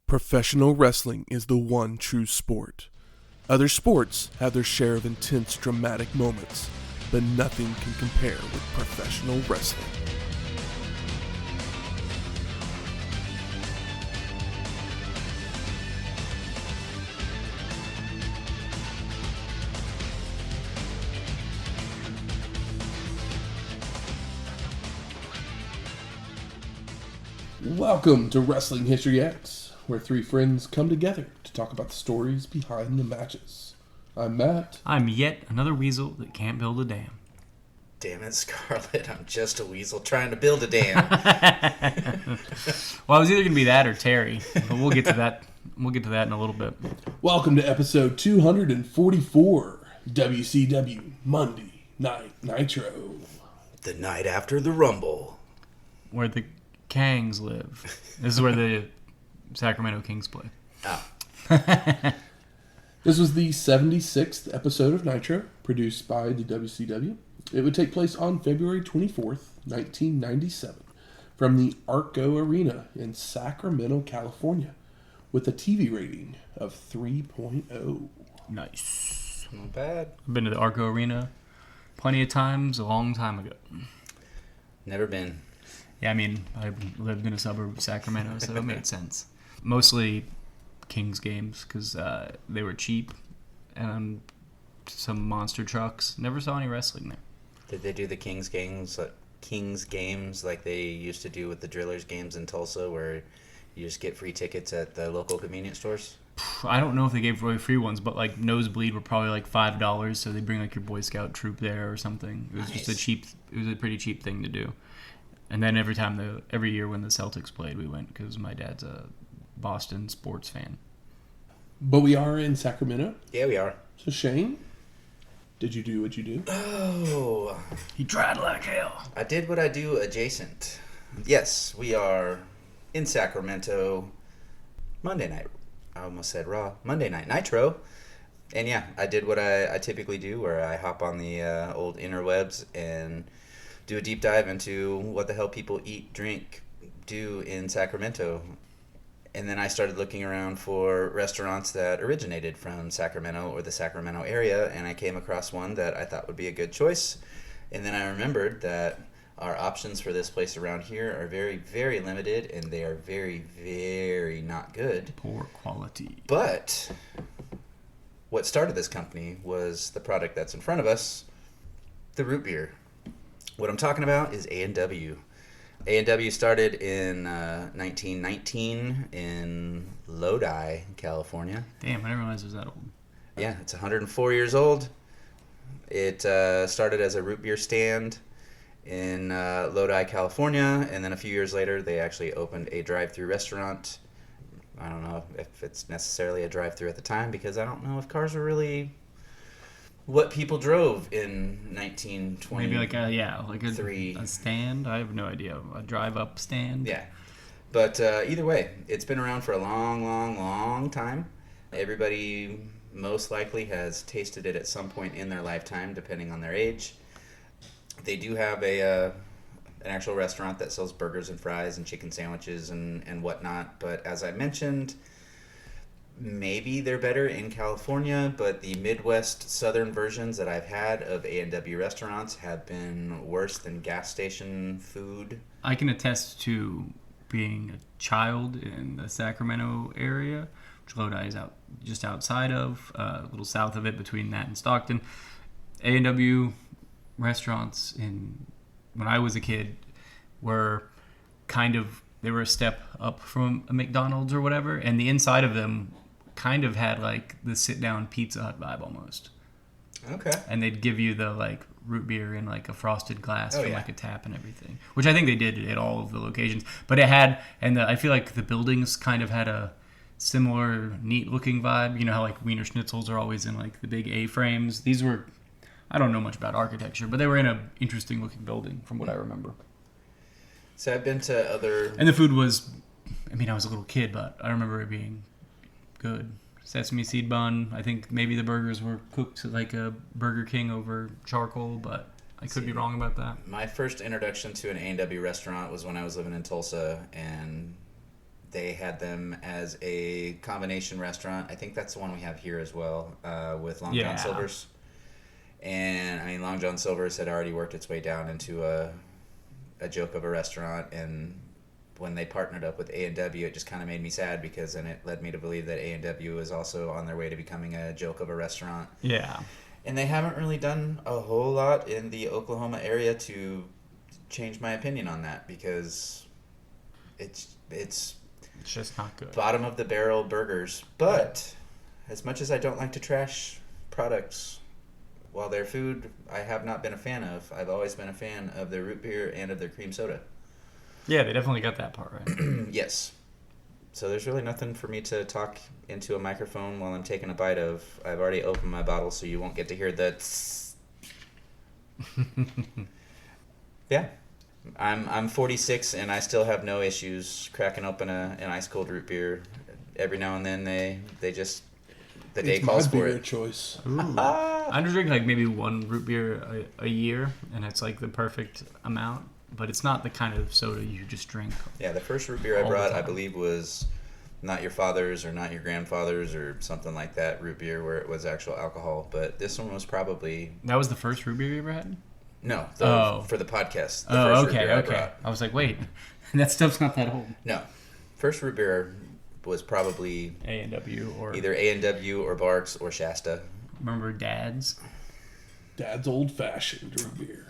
Professional wrestling is the one true sport. Other sports have their share of intense, dramatic moments, but nothing can compare with professional wrestling. Welcome to Wrestling History X, where three friends come together to talk about the stories behind the matches. I'm Matt. I'm yet another weasel that can't build a dam. Damn it, Scarlett. I'm just a weasel trying to build a dam. Well, I was either going to be that or Terry, but we'll get to that. We'll get to that in a little bit. Welcome to episode 244, WCW Monday Night Nitro. The night after the Rumble. Where the Kangs live. This is where the Sacramento Kings play. Oh. This was the 76th episode of Nitro, produced by the WCW. It would take place on February 24th, 1997, from the Arco Arena in Sacramento, California, with a TV rating of 3.0. Nice. Not bad. I've been to the Arco Arena plenty of times, a long time ago. Never been. Yeah, I mean, I lived in a suburb of Sacramento, so it made sense. Mostly Kings games, because they were cheap, and some monster trucks. Never saw any wrestling there. Did they do the Kings games like they used to do with the Drillers games in Tulsa, where you just get free tickets at the local convenience stores? I don't know if they gave away free ones, but like Nosebleed were probably like $5, so they bring like your Boy Scout troop there or something. It was Nice. It was a pretty cheap thing to do. And then every year when the Celtics played, we went because my dad's a Boston sports fan. But we are in Sacramento. Yeah, we are. So Shane, did you do what you do? Oh. He tried like hell. I did what I do adjacent. Yes, we are in Sacramento Monday night. I almost said Raw. Monday night Nitro. And yeah, I did what I typically do, where I hop on the old interwebs and do a deep dive into what the hell people eat, drink, do in Sacramento. And then I started looking around for restaurants that originated from Sacramento or the Sacramento area, and I came across one that I thought would be a good choice. And then I remembered that our options for this place around here are very, very limited, and they are very, very not good. Poor quality. But what started this company was the product that's in front of us, the root beer. What I'm talking about is A&W. A&W started in 1919 in Lodi, California. Damn, I didn't realize it was that old. Yeah, it's 104 years old. It started as a root beer stand in Lodi, California, and then a few years later they actually opened a drive-thru restaurant. I don't know if it's necessarily a drive-thru at the time, because I don't know if cars were really what people drove in 1920. Maybe like a stand. I have no idea. A drive-up stand. Yeah, but either way, it's been around for a long, long, long time. Everybody most likely has tasted it at some point in their lifetime, depending on their age. They do have an actual restaurant that sells burgers and fries and chicken sandwiches and whatnot. But as I mentioned, maybe they're better in California, but the Midwest Southern versions that I've had of A&W restaurants have been worse than gas station food. I can attest to being a child in the Sacramento area, which Lodi is just outside of, a little south of it, between that and Stockton. A&W restaurants when I was a kid were they were a step up from a McDonald's or whatever, and the inside of them kind of had like the sit-down Pizza Hut vibe almost. Okay. And they'd give you the like root beer in like a frosted glass from yeah. like a tap and everything, which I think they did at all of the locations. But it had, I feel like the buildings kind of had a similar neat-looking vibe. You know how like Wiener Schnitzels are always in like the big A-frames? These were, I don't know much about architecture, but they were in an interesting-looking building from what I remember. So I've been to other... And the food was, I was a little kid, but I remember it being good. Sesame seed bun. I think maybe the burgers were cooked like a Burger King over charcoal, but I could be wrong about that. My first introduction to an A&W restaurant was when I was living in Tulsa, and They had them as a combination restaurant. I think that's the one we have here as well, with Long John Silver's. And I mean, Long John Silver's had already worked its way down into a joke of a restaurant, and when they partnered up with A&W, it just kind of made me sad, because then it led me to believe that A&W was also on their way to becoming a joke of a restaurant. Yeah. And they haven't really done a whole lot in the Oklahoma area to change my opinion on that, because it's just not good. Bottom of the barrel burgers. But as much as I don't like to trash products, while their food I have not been a fan of, I've always been a fan of their root beer and of their cream soda. Yeah, they definitely got that part right. Yes. So there's really nothing for me to talk into a microphone while I'm taking a bite of. I've already opened my bottle, so you won't get to hear the tss. Yeah. I'm 46 and I still have no issues cracking open an ice cold root beer. Every now and then they just the day calls for it. Choice. I drink like maybe one root beer a year, and it's like the perfect amount. But it's not the kind of soda you just drink. Yeah, the first root beer I brought, I believe, was Not Your Father's or Not Your Grandfather's or something like that root beer, where it was actual alcohol. But this one was probably... That was the first root beer you ever had? No, for the podcast. The first root beer I brought. I was like, wait, that stuff's not that old. No. First root beer was probably... A&W or... Either A&W or Barks or Shasta. Remember Dad's? Dad's old-fashioned root beer.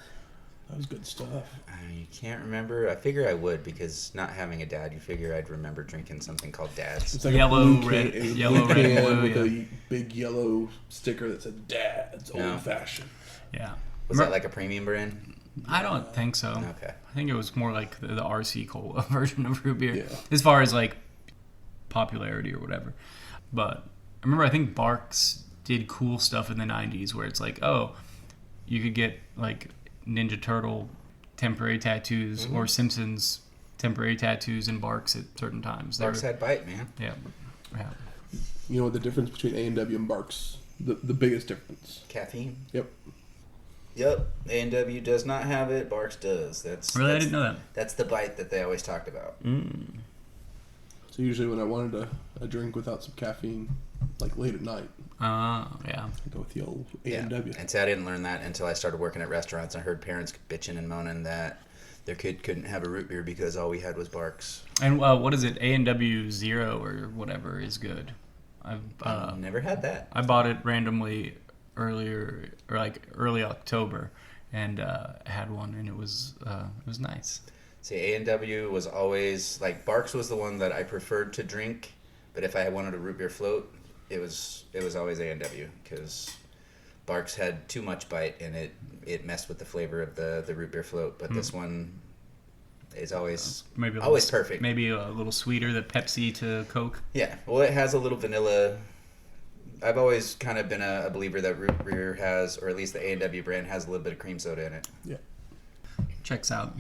That was good stuff. I can't remember. I figure I would, because not having a dad, you figure I'd remember drinking something called Dad's. It's like yellow, a blue red, can, yellow, blue red, can blue, with yeah. a big yellow sticker that said Dad's old-fashioned. Yeah. Was that like a premium brand? I don't think so. Okay. I think it was more like the RC Cola version of root beer, Yeah. as far as like popularity or whatever. But I remember, I think Barks did cool stuff in the 90s where it's like, oh, you could get like Ninja Turtle temporary tattoos or Simpsons temporary tattoos in Barks at certain times. Barks had bite, man. Yeah. You know what the difference between A&W and Barks? The biggest difference. Caffeine. Yep. A&W does not have it. Barks does. Really? I didn't know that. That's the bite that they always talked about. So usually when I wanted a drink without some caffeine, like late at night, Yeah. I go with the old Yeah. A&W. And see, I didn't learn that until I started working at restaurants. I heard parents bitching and moaning that their kid couldn't have a root beer because all we had was Barks. And what is it? A&W Zero or whatever is good. I've never had that. I bought it randomly early October, and had one, and it was nice. See, A&W was always like Barks was the one that I preferred to drink, but if I wanted a root beer float, it was always A&W, because Barks had too much bite and it messed with the flavor of the root beer float. But this one is always always perfect. Maybe a little sweeter, the Pepsi to Coke. Yeah, well, it has a little vanilla. I've always kind of been a believer that root beer has, or at least the A&W brand has a little bit of cream soda in it. Yeah. Checks out.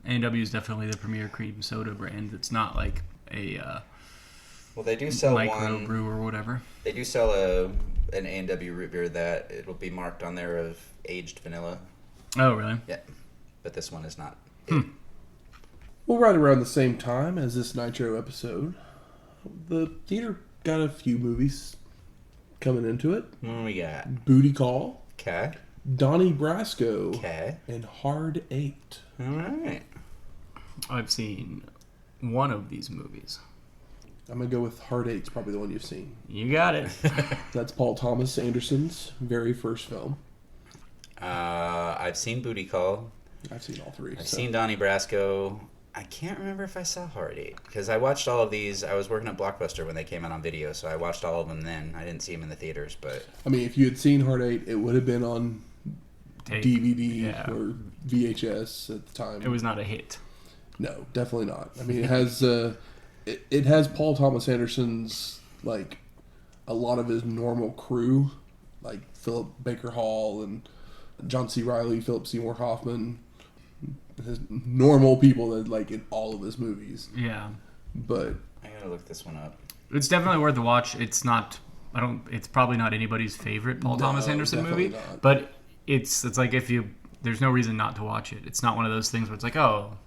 A&W is definitely the premier cream soda brand. It's not like a well, they do sell micro brew or whatever. They do sell an A&W root beer that it'll be marked on there of aged vanilla. Oh, really? Yeah, but this one is not. Well, right around the same time as this Nitro episode, the theater got a few movies coming into it. What we got? Booty Call, Okay. Donnie Brasco, Okay. and Hard 8. All right. I've seen one of these movies. I'm going to go with Hard 8's probably the one you've seen. You got it. That's Paul Thomas Anderson's very first film. I've seen Booty Call. I've seen all three. I've seen Donnie Brasco. I can't remember if I saw Hard 8, because I watched all of these. I was working at Blockbuster when they came out on video, so I watched all of them then. I didn't see them in the theaters, but... I mean, if you had seen Hard 8, it would have been on Tape. DVD or VHS at the time. It was not a hit. No, definitely not. I mean, it has it has Paul Thomas Anderson's, like, a lot of his normal crew, like Philip Baker Hall and John C. Reilly, Philip Seymour Hoffman, his normal people that like in all of his movies. Yeah. But I gotta look this one up. It's definitely worth the watch. It's not. It's probably not anybody's favorite Paul Thomas Anderson movie, not. but it's like if you. There's no reason not to watch it. It's not one of those things where it's like, oh,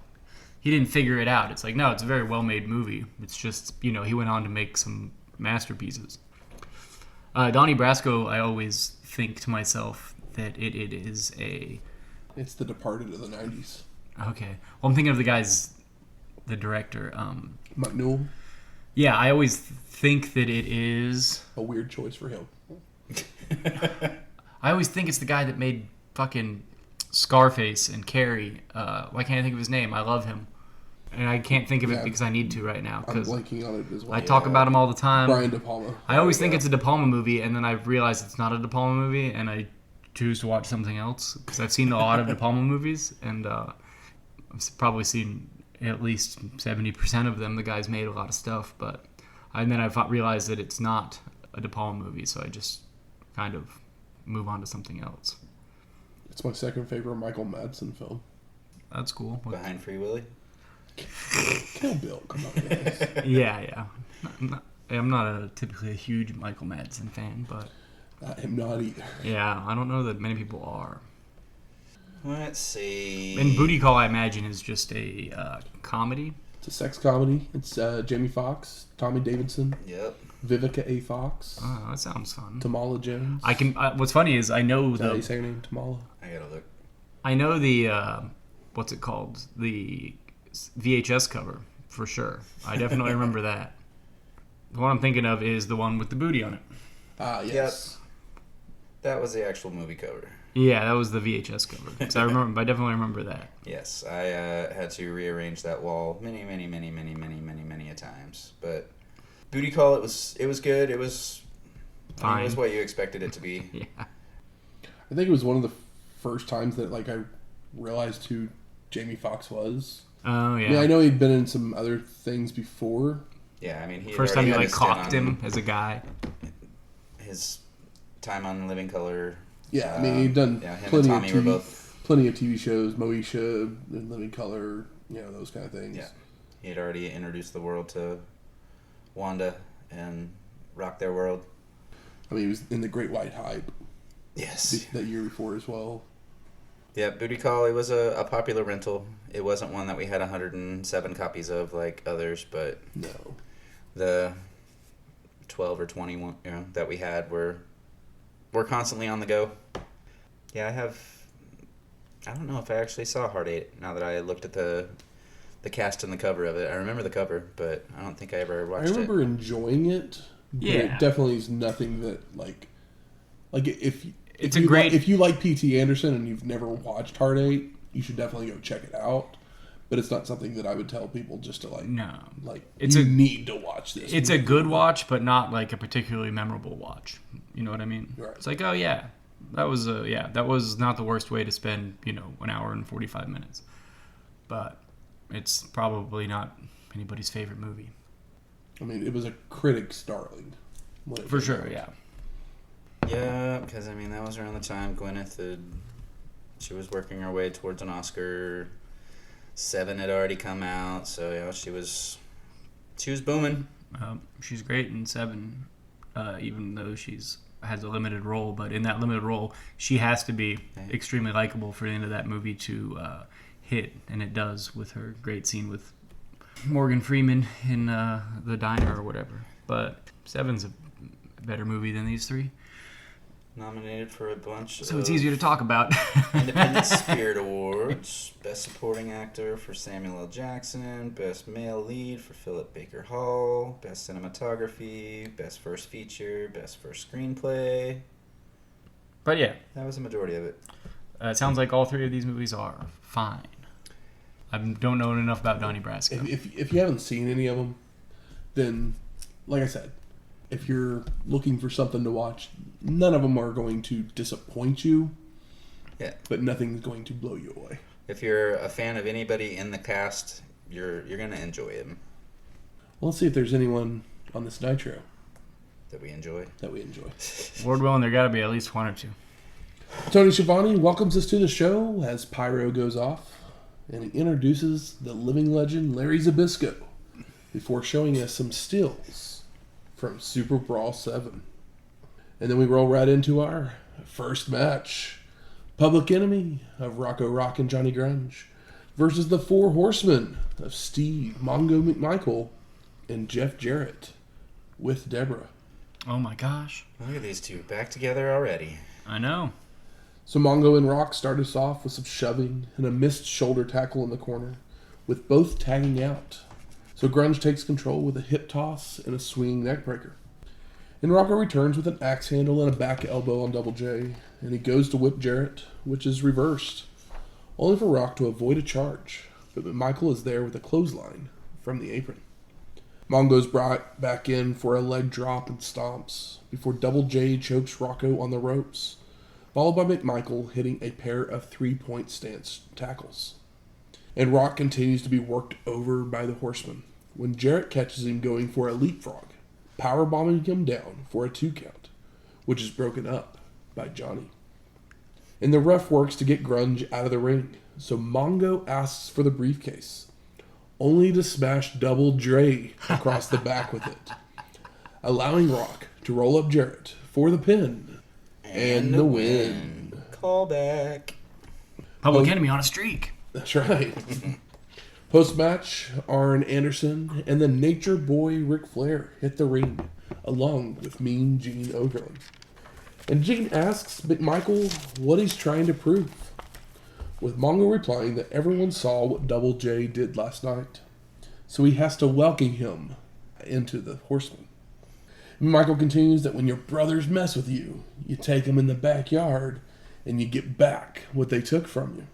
he didn't figure it out. It's like, no, it's a very well-made movie. It's just, he went on to make some masterpieces. Donnie Brasco, I always think to myself that it is a... It's The Departed of the 90s. Okay. Well, I'm thinking of the director. McNewell. Yeah, I always think that it is... A weird choice for him. I always think it's the guy that made fucking Scarface and Carrie. Why can't I think of his name? I love him. And I can't think of it because I need to right now. I'm blanking on it as well. I talk about him all the time. Brian De Palma. I always think it's a De Palma movie, and then I realize it's not a De Palma movie, and I choose to watch something else. Because I've seen a lot of De Palma movies, and I've probably seen at least 70% of them. The guy's made a lot of stuff, and then I've realized that it's not a De Palma movie, so I just kind of move on to something else. It's my second favorite Michael Madsen film. That's cool. Behind Free Willy? Kill Bill, come on, guys. Yeah. I'm not typically a huge Michael Madsen fan, but... I am not either. Yeah, I don't know that many people are. Let's see. And Booty Call, I imagine, is just a comedy. It's a sex comedy. It's Jamie Foxx, Tommy Davidson, Yep. Vivica A. Fox, Oh, that sounds fun. Tamala Jones. I can. What's funny is I know Is that how you say her name? Tamala? I gotta look. I know the what's it called? The VHS cover for sure. I definitely remember that. The one I'm thinking of is the one with the booty on it. Yes. That was the actual movie cover. Yeah, that was the VHS cover. Because I definitely remember that. Yes, I had to rearrange that wall many a times. But Booty Call, it was good. It was fine. It was what you expected it to be. Yeah. I think it was one of the first times that I realized who Jamie Foxx was. Oh yeah. I mean, I know he'd been in some other things before. Yeah, I mean, he first time you cocked him as a guy. His time on Living Color. Yeah, I mean, he'd done plenty of TV shows, Moesha, and Living Color, those kind of things. Yeah, he had already introduced the world to Wanda and rocked their world. I mean, he was in The Great White Hype. Yes. That year before as well. Yeah, Booty Call, it was a popular rental. It wasn't one that we had 107 copies of like others, but no, the 12 or 21 that we had were constantly on the go. Yeah, I don't know if I actually saw Heart 8 now that I looked at the cast and the cover of it. I remember the cover, but I don't think I ever watched it. I remember enjoying it. But it definitely is nothing that if you like P.T. Anderson and you've never watched Heart 8, you should definitely go check it out. But it's not something that I would tell people just to need to watch this. It's a good watch, but not like a particularly memorable watch. You know what I mean? Right. It's like, oh yeah, that was not the worst way to spend an hour and 45 minutes. But it's probably not anybody's favorite movie. I mean, it was a critic's darling. For sure, yeah. Yeah, because I mean that was around the time Gwyneth she was working her way towards an Oscar. 7 had already come out, so she was booming. She's great in 7, even though has a limited role. But in that limited role, she has to be extremely likable for the end of that movie to hit, and it does with her great scene with Morgan Freeman in the diner or whatever. But 7's a better movie than these 3. Nominated for a bunch so it's easier to talk about. Independent Spirit Awards. Best Supporting Actor for Samuel L. Jackson. Best Male Lead for Philip Baker Hall. Best Cinematography. Best First Feature. Best First Screenplay. But yeah. That was the majority of it. It sounds like all 3 of these movies are fine. I don't know enough about Donnie Brasco. If you haven't seen any of them, then, like I said, if you're looking for something to watch, none of them are going to disappoint you. Yeah. But nothing's going to blow you away. If you're a fan of anybody in the cast, you're going to enjoy him. Well, let's see if there's anyone on this Nitro that we enjoy. Lord willing, there got to be at least 1 or 2. Tony Schiavone welcomes us to the show as Pyro goes off, and he introduces the living legend Larry Zbyszko before showing us some stills from Super Brawl 7. And then we roll right into our first match. Public Enemy of Rocco Rock and Johnny Grunge versus the four horsemen of Steve, Mongo, McMichael, and Jeff Jarrett with Debra. Oh my gosh. Look at these two back together already. I know. So Mongo and Rock start us off with some shoving and a missed shoulder tackle in the corner, with both tagging out. So Grunge takes control with a hip toss and a swinging neckbreaker. And Rocco returns with an axe handle and a back elbow on Double J, and he goes to whip Jarrett, which is reversed, only for Rock to avoid a charge, but McMichael is there with a clothesline from the apron. Mongo's brought back in for a leg drop and stomps, before Double J chokes Rocco on the ropes, followed by McMichael hitting a pair of 3-point stance tackles. And Rock continues to be worked over by the Horsemen, when Jarrett catches him going for a leapfrog, powerbombing him down for a 2 count, which is broken up by Johnny. And the ref works to get Grunge out of the ring, so Mongo asks for the briefcase, only to smash Double J across the back with it, allowing Rock to roll up Jarrett for the pin and the win. Call back. Public Enemy on a streak. That's right. Post-match, Arn Anderson and the Nature Boy Ric Flair hit the ring, along with Mean Gene Okerlund. And Gene asks McMichael what he's trying to prove, with Mongo replying that everyone saw what Double J did last night, so he has to welcome him into the Horsemen. McMichael continues that when your brothers mess with you, you take them in the backyard and you get back what they took from you.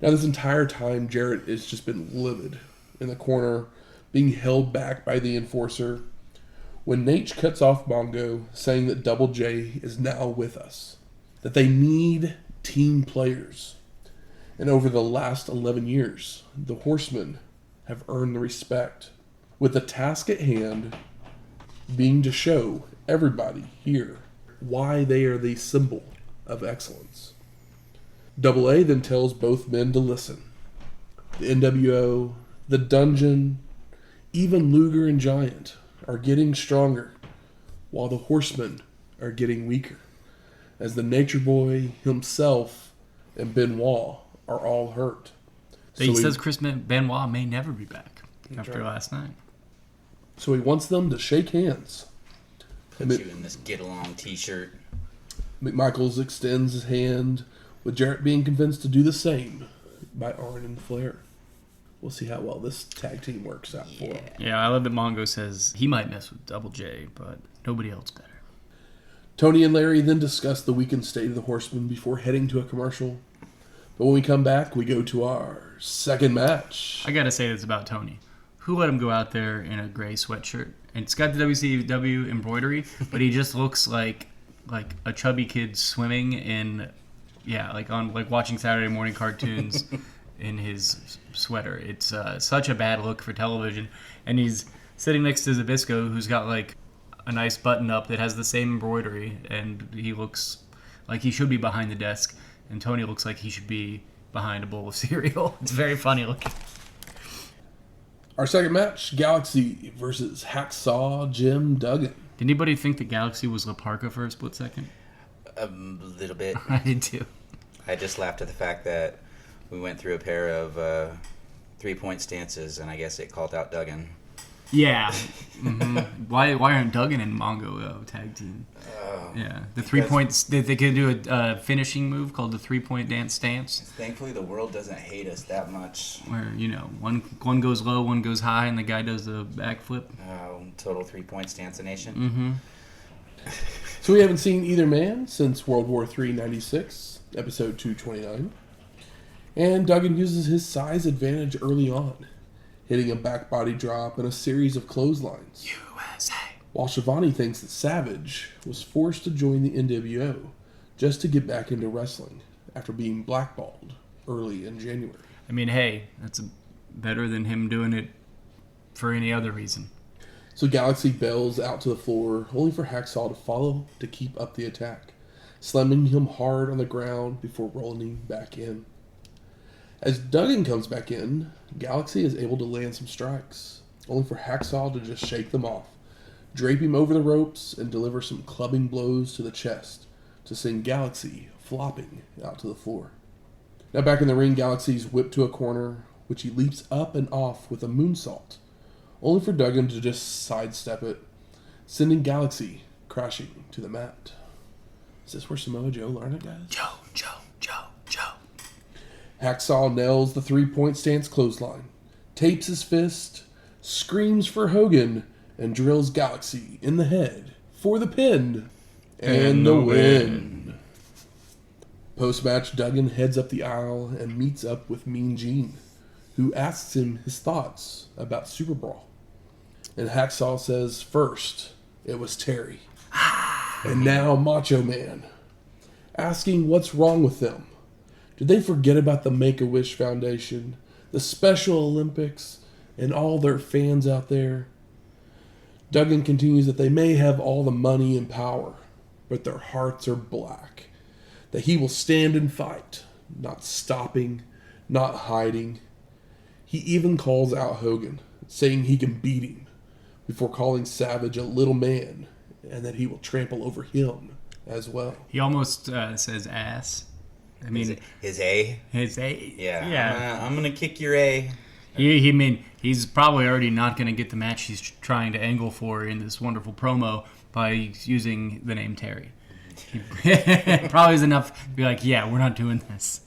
Now, this entire time, Jarrett has just been livid in the corner, being held back by the enforcer, when Nate cuts off Mongo, saying that Double J is now with us, that they need team players. And over the last 11 years, the Horsemen have earned the respect, with the task at hand being to show everybody here why they are the symbol of excellence. Double A then tells both men to listen. The NWO, the Dungeon, even Luger and Giant are getting stronger, while the Horsemen are getting weaker, as the Nature Boy himself and Benoit are all hurt. He says Chris Benoit may never be back after last night. So he wants them to shake hands. Put you in this get-along t-shirt. McMichaels extends his hand, with Jarrett being convinced to do the same by Arn and Flair. We'll see how well this tag team works out for him. Yeah, I love that Mongo says he might mess with Double J, but nobody else better. Tony and Larry then discuss the weakened state of the Horsemen before heading to a commercial. But when we come back, we go to our second match. I gotta say this about Tony. Who let him go out there in a gray sweatshirt? And it's got the WCW embroidery, but he just looks like a chubby kid swimming in, like watching Saturday morning cartoons in his sweater. It's such a bad look for television. And he's sitting next to Zbyszko, who's got like a nice button up that has the same embroidery, and he looks like he should be behind the desk. And Tony looks like he should be behind a bowl of cereal. It's very funny looking. Our second match, Galaxy versus Hacksaw Jim Duggan. Did anybody think that Galaxy was La Parka for a split second? A little bit. I did too. I just laughed at the fact that we went through a pair of 3-point stances, and I guess it called out Duggan. Yeah. Mm-hmm. Why aren't Duggan and Mongo tag team? Yeah. The 3 points, they could do a finishing move called the 3-point dance stance. Thankfully, the world doesn't hate us that much. Where, one goes low, one goes high, and the guy does the backflip. Total 3-point stance-a-nation. Mm-hmm. So we haven't seen either man since World War III 96, episode 229. And Duggan uses his size advantage early on, hitting a back body drop and a series of clotheslines. USA. While Shivani thinks that Savage was forced to join the NWO just to get back into wrestling after being blackballed early in January. I mean, hey, that's better than him doing it for any other reason. So Galaxy bails out to the floor, only for Hacksaw to follow to keep up the attack, slamming him hard on the ground before rolling him back in. As Duggan comes back in, Galaxy is able to land some strikes, only for Hacksaw to just shake them off, drape him over the ropes, and deliver some clubbing blows to the chest to send Galaxy flopping out to the floor. Now back in the ring, Galaxy's whipped to a corner, which he leaps up and off with a moonsault, only for Duggan to just sidestep it, sending Galaxy crashing to the mat. Is this where Samoa Joe learned it, guys? Joe. Hacksaw nails the 3-point stance clothesline, tapes his fist, screams for Hogan, and drills Galaxy in the head for the pin and the win. Post-match, Duggan heads up the aisle and meets up with Mean Gene, who asks him his thoughts about Super Brawl. And Hacksaw says, first, it was Terry. And now Macho Man. Asking what's wrong with them. Did they forget about the Make-A-Wish Foundation, the Special Olympics, and all their fans out there? Duggan continues that they may have all the money and power, but their hearts are black. That he will stand and fight, not stopping, not hiding. He even calls out Hogan, saying he can beat him, before calling Savage a little man, and that he will trample over him as well. He almost says ass. I mean, his A. His A. Yeah. I'm gonna kick your A. He's probably already not gonna get the match he's trying to angle for in this wonderful promo by using the name Terry. Probably is enough to be like, yeah, we're not doing this.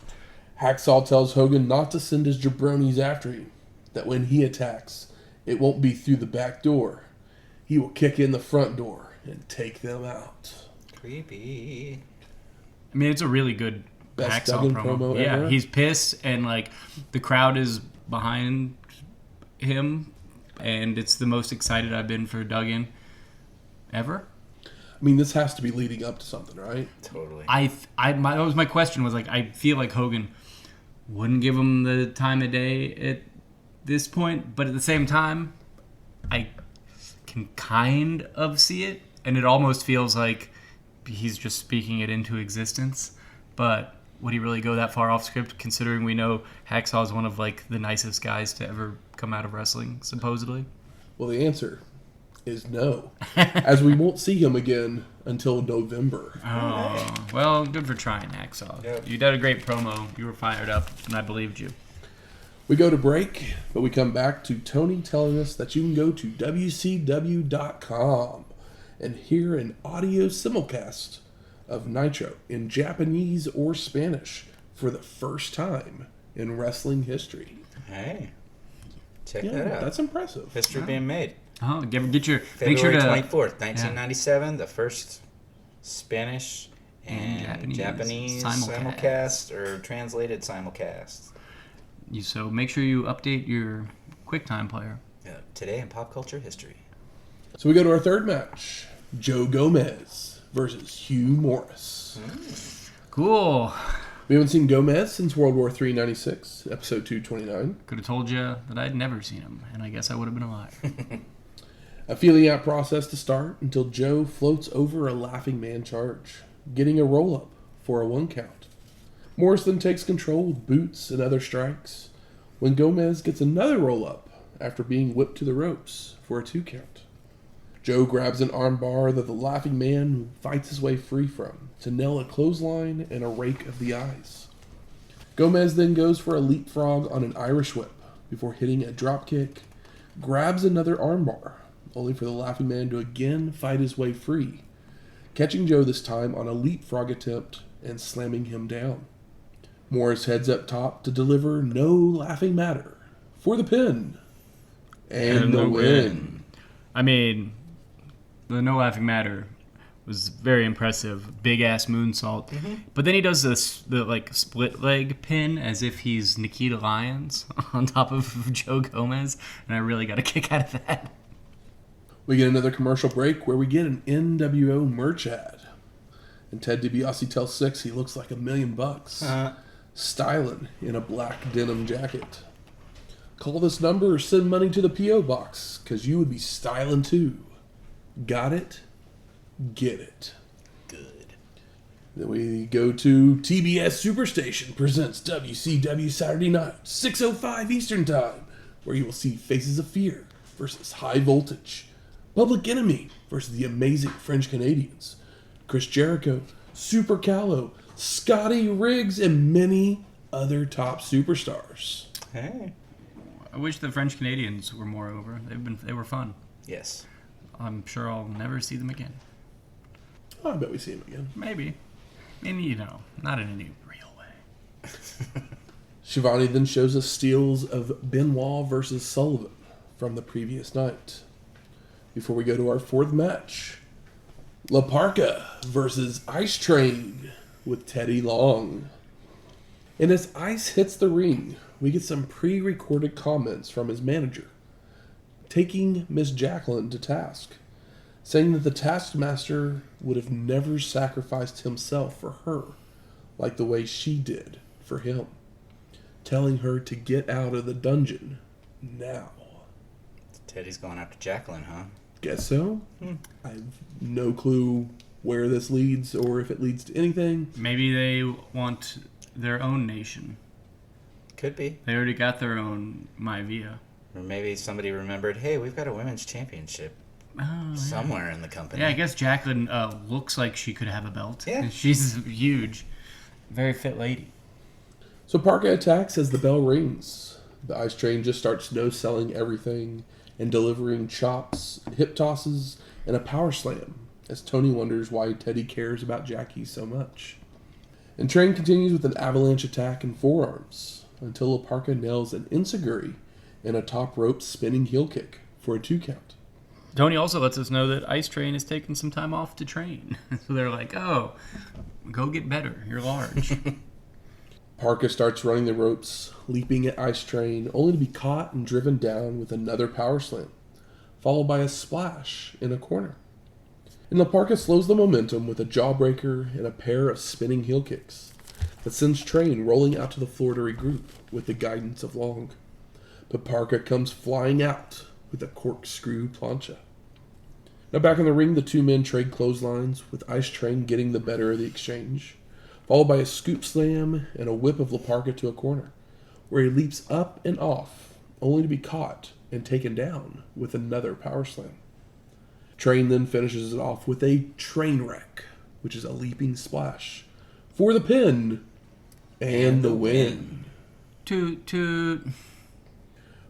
Hacksaw tells Hogan not to send his jabronis after him, that when he attacks, it won't be through the back door. He will kick in the front door and take them out. Creepy. I mean, it's a really good Best Hacksaw Duggan promo yeah, ever. he's pissed, and like the crowd is behind him, and it's the most excited I've been for Duggan ever. I mean, this has to be leading up to something, right? Totally. That was my question. Was like, I feel like Hogan wouldn't give him the time of day at this point, but at the same time, I can kind of see it, and it almost feels like he's just speaking it into existence. But would he really go that far off script, considering we know Hacksaw is one of like the nicest guys to ever come out of wrestling, supposedly? Well, the answer is no, as we won't see him again until November. Oh, well, good for trying, Hacksaw. Yep. You did a great promo. You were fired up, and I believed you. We go to break, but we come back to Tony telling us that you can go to WCW.com and hear an audio simulcast of Nitro in Japanese or Spanish for the first time in wrestling history. Hey, check Yeah, that out. that's impressive. History being made. Oh, get your February make sure to 24th, 1997, the first Spanish and And Japanese simulcast. simulcast or translated simulcast. So make sure you update your QuickTime player. Today in pop culture history. So we go to our third match, Joe Gomez versus Hugh Morrus. Cool. We haven't seen Gomez since World War III 96, episode 229. Could have told you that I'd never seen him, and I guess I would have been alive. A feeling out process to start until Joe floats over a laughing man charge, getting a roll-up for a 1 count. Morrus then takes control with boots and other strikes, when Gomez gets another roll-up after being whipped to the ropes for a 2 count. Joe grabs an armbar that the laughing man fights his way free from to nail a clothesline and a rake of the eyes. Gomez then goes for a leapfrog on an Irish whip before hitting a dropkick, grabs another armbar, only for the laughing man to again fight his way free, catching Joe this time on a leapfrog attempt and slamming him down. Morrus heads up top to deliver No Laughing Matter for the pin and the win. I mean, the No Laughing Matter was very impressive. Big ass moonsault. But then he does the like split leg pin as if he's Nikita Lyons on top of Joe Gomez, and I really got a kick out of that. We get another commercial break where we get an NWO merch ad. And Ted DiBiase tells Six he looks like $1 million, styling in a black denim jacket. Call this number or send money to the P.O. box, because you would be styling too. Got it? Get it. Good. Then we go to TBS Superstation presents WCW Saturday Night, 6:05 Eastern Time, where you will see Faces of Fear versus High Voltage, Public Enemy versus the Amazing French Canadians, Chris Jericho, Super Callow, Scotty Riggs, and many other top superstars. Hey. I wish the French Canadians were more over. They were fun. Yes. I'm sure I'll never see them again. Oh, I bet we see him again. Maybe. And, not in any real way. Shivani then shows us steals of Benoit versus Sullivan from the previous night. Before we go to our fourth match, La Parka versus Ice Train with Teddy Long. And as Ice hits the ring, we get some pre-recorded comments from his manager, taking Miss Jacqueline to task, saying that the Taskmaster would have never sacrificed himself for her like the way she did for him, telling her to get out of the dungeon now. Teddy's going after Jacqueline, huh? Guess so. I have no clue where this leads or if it leads to anything. Maybe they want their own nation. Could be. They already got their own Maivia. Or maybe somebody remembered, hey, we've got a women's championship somewhere in the company. Yeah, I guess Jacqueline looks like she could have a belt. Yeah. She's huge. Very fit lady. So Parka attacks as the bell rings. The Ice Train just starts no-selling everything and delivering chops, hip tosses, and a power slam, as Tony wonders why Teddy cares about Jackie so much. And Train continues with an avalanche attack and forearms, until Parka nails an enziguri and a top rope spinning heel kick for a 2 count. Tony also lets us know that Ice Train is taking some time off to train. So they're like, oh, go get better. You're large. Parka starts running the ropes, leaping at Ice Train, only to be caught and driven down with another power slam, followed by a splash in a corner. And the Parka slows the momentum with a jawbreaker and a pair of spinning heel kicks that sends Train rolling out to the floor to regroup with the guidance of Long. But Parka comes flying out with a corkscrew plancha. Now back in the ring, the two men trade clotheslines, with Ice Train getting the better of the exchange, followed by a scoop slam and a whip of La Parka to a corner, where he leaps up and off, only to be caught and taken down with another power slam. Train then finishes it off with a train wreck, which is a leaping splash, for the pin and the win. Toot.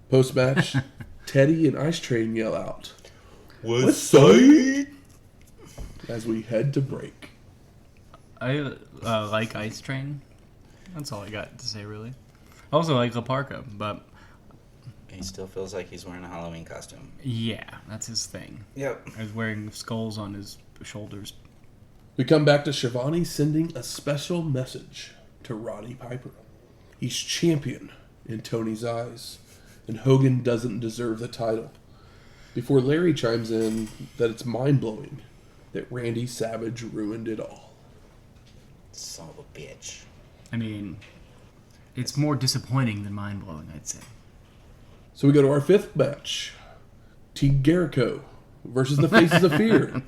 Post-match, Teddy and Ice Train yell out, What's side? as we head to break. I like Ice Train. That's all I got to say, really. I also like La Parka, but He still feels like he's wearing a Halloween costume. yeah, that's his thing. Yep. He's wearing skulls on his shoulders. We come back to Shivani sending a special message to Roddy Piper. He's champion in Tony's eyes, and Hogan doesn't deserve the title. Before Larry chimes in that it's mind-blowing that Randy Savage ruined it all. Son of a bitch. I mean, it's more disappointing than mind-blowing, I'd say. So we go to our fifth match. Team Jericho versus the Faces of Fear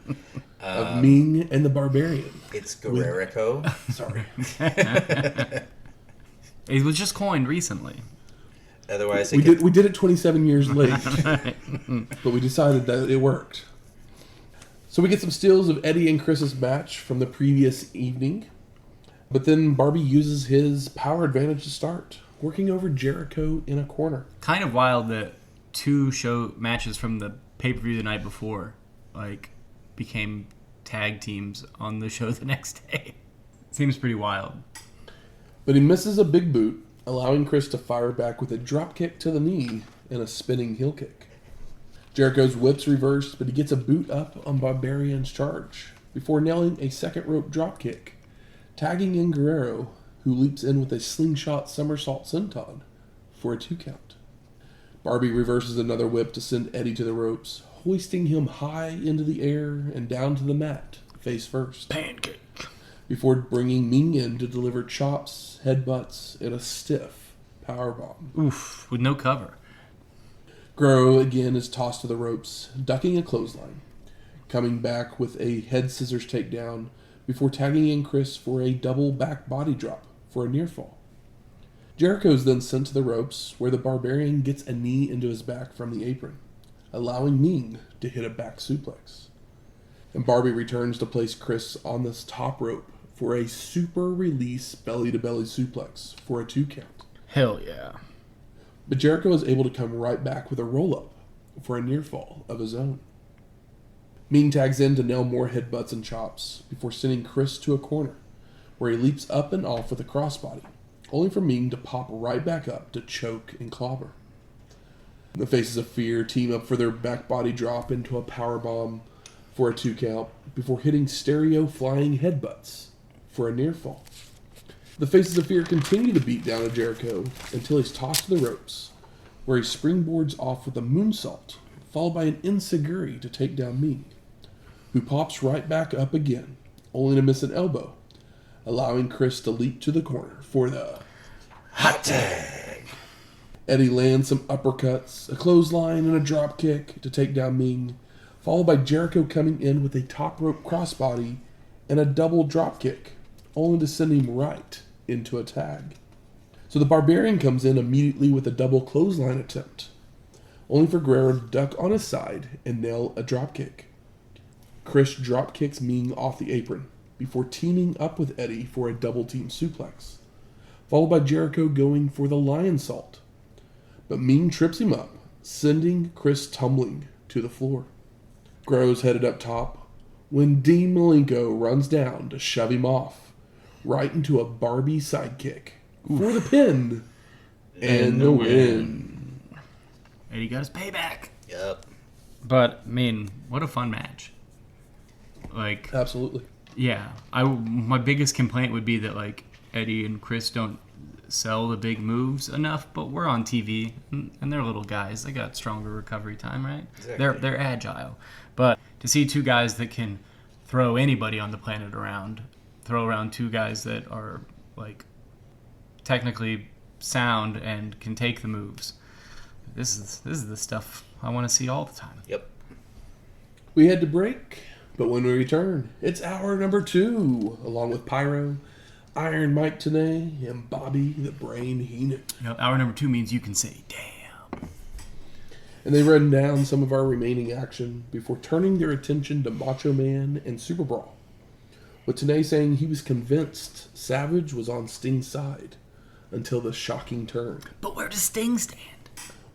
of Meng and the Barbarian. It's Guerrero. Sorry. It was just coined recently. Otherwise, We did it 27 years late, but we decided that it worked. So we get some stills of Eddie and Chris's match from the previous evening, but then Barbie uses his power advantage to start, working over Jericho in a corner. Kind of wild that two show matches from the pay-per-view the night before, became tag teams on the show the next day. Seems pretty wild. But he misses a big boot, allowing Chris to fire back with a drop kick to the knee and a spinning heel kick. Jericho's whip's reversed, but he gets a boot up on Barbarian's charge before nailing a second rope drop kick, tagging in Guerrero, who leaps in with a slingshot somersault senton for a 2 count. Barbie reverses another whip to send Eddie to the ropes, hoisting him high into the air and down to the mat, face first. Pancake. Before bringing Meng in to deliver chops, headbutts, and a stiff powerbomb. Oof, with no cover. Guerrero again is tossed to the ropes, ducking a clothesline, coming back with a head scissors takedown before tagging in Chris for a double back body drop for a near fall. Jericho is then sent to the ropes, where the Barbarian gets a knee into his back from the apron, allowing Meng to hit a back suplex. And Barbie returns to place Chris on this top rope for a super release belly-to-belly suplex for a 2 count. Hell yeah. But Jericho is able to come right back with a roll-up for a near fall of his own. Meng tags in to nail more headbutts and chops before sending Chris to a corner, where he leaps up and off with a crossbody, only for Meng to pop right back up to choke and clobber. The Faces of Fear team up for their back body drop into a powerbomb for a 2 count before hitting stereo flying headbutts for a near fall. The Faces of Fear continue to beat down on Jericho until he's tossed to the ropes, where he springboards off with a moonsault, followed by an enziguri to take down Meng, who pops right back up again, only to miss an elbow, allowing Chris to leap to the corner for the hot tag. Eddie lands some uppercuts, a clothesline, and a drop kick to take down Meng, followed by Jericho coming in with a top rope crossbody and a double drop kick, only to send him right into a tag. So the Barbarian comes in immediately with a double clothesline attempt, only for Guerrero to duck on his side and nail a drop kick. Chris drop kicks Meng off the apron before teaming up with Eddie for a double team suplex, followed by Jericho going for the lion salt. But Meng trips him up, sending Chris tumbling to the floor. Guerrero's headed up top when Dean Malenko runs down to shove him off, right into a Barbie sidekick for the pin and the win. Eddie got his payback. Yep. But, I mean, what a fun match. Like, Absolutely. yeah. My biggest complaint would be that, like, Eddie and Chris don't sell the big moves enough, but we're on TV, and they're little guys. They got stronger recovery time, right? Exactly. They're agile. But to see two guys that can throw anybody on the planet around, throw around two guys that are, like, technically sound and can take the moves, this is the stuff I want to see all the time. Yep. We had to break, but when we return, it's hour number 2, along with Pyro, Iron Mike Tenay, and Bobby the Brain Heenan. Hour number 2 means you can say, damn. And they run down some of our remaining action before turning their attention to Macho Man and Super Brawl, with Tenay saying he was convinced Savage was on Sting's side until the shocking turn. But where does Sting stand?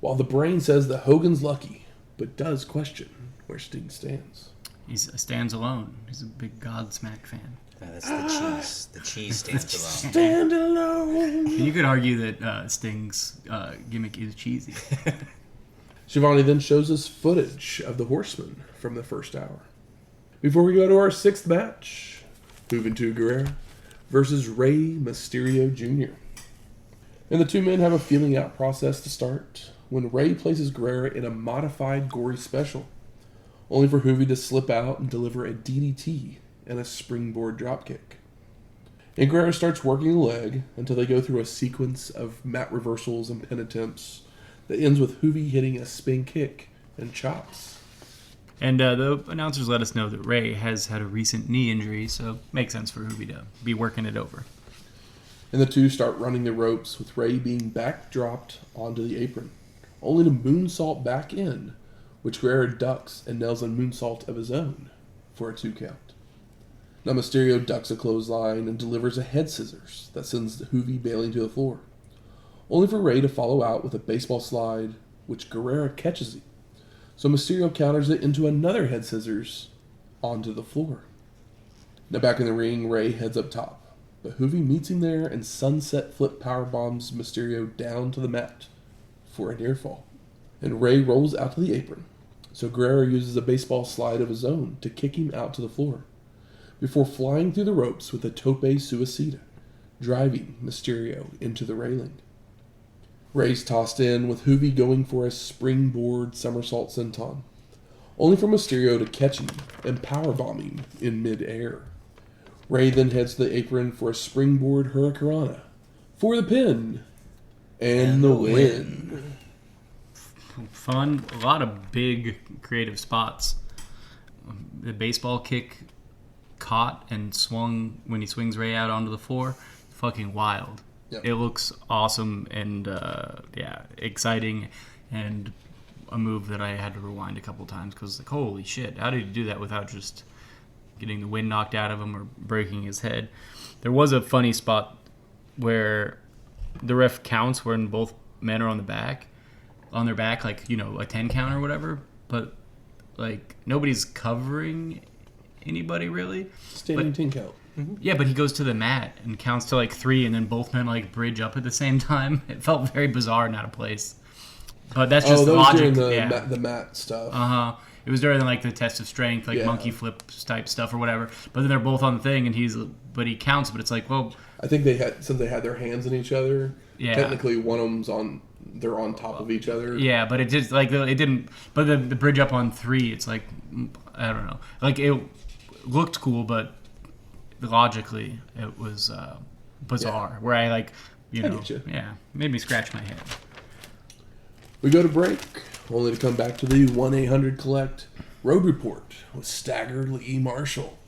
While the Brain says that Hogan's lucky, but does question where Sting stands. He stands alone. He's a big Godsmack fan. That's the cheese. The cheese stands alone. Stand alone. You could argue that Sting's gimmick is cheesy. Shivani then shows us footage of the Horsemen from the first hour. Before we go to our 6th match, Juventud Guerrera versus Rey Mysterio Jr. And the two men have a feeling out process to start when Rey places Guerrera in a modified gory special, only for Juvi to slip out and deliver a DDT and a springboard dropkick. And Guerrero starts working the leg until they go through a sequence of mat reversals and pin attempts that ends with Juvi hitting a spin kick and chops. And the announcers let us know that Rey has had a recent knee injury, so makes sense for Juvi to be working it over. And the two start running the ropes, with Rey being backdropped onto the apron, only to moonsault back in, which Guerrero ducks and nails a moonsault of his own for a 2 count. Now Mysterio ducks a clothesline and delivers a head scissors that sends Juvi bailing to the floor, only for Rey to follow out with a baseball slide, which Guerrero catches him. So Mysterio counters it into another head scissors onto the floor. Now back in the ring, Rey heads up top, but Juvi meets him there and sunset flip powerbombs Mysterio down to the mat for a near fall. And Rey rolls out to the apron, so Guerrero uses a baseball slide of his own to kick him out to the floor, before flying through the ropes with a tope suicida, driving Mysterio into the railing. Rey's tossed in, with Juvi going for a springboard somersault senton, only for Mysterio to catch him and powerbomb him in mid-air. Rey then heads to the apron for a springboard hurricanrana for the pin and the win. Fun, a lot of big creative spots. The baseball kick caught and swung when he swings Rey out onto the floor. Fucking wild. Yep. It looks awesome and exciting, and a move that I had to rewind a couple times because, like, holy shit, how did he do that without just getting the wind knocked out of him or breaking his head. There was a funny spot where the ref counts when both men are on their back, like, you know, a 10 count or whatever, but like nobody's covering anybody really. Standing 10 count. Yeah, but he goes to the mat and counts to like 3, and then both men like bridge up at the same time. It felt very bizarre and out of place. But that's just that logic. Was during the mat stuff. It was during like the test of strength, like monkey flips type stuff or whatever. But then they're both on the thing, and he counts. But it's like, well, I think since they had their hands in each other. Yeah. Technically, one of them's they're on top of each other. Yeah, but it just like it didn't. But the bridge up on 3, it's like, I don't know. Like it looked cool, but logically it was bizarre. Where I like, made me scratch my head. We go to break, only to come back to the 1-800-COLLECT Road Report with Stagger Lee Marshall.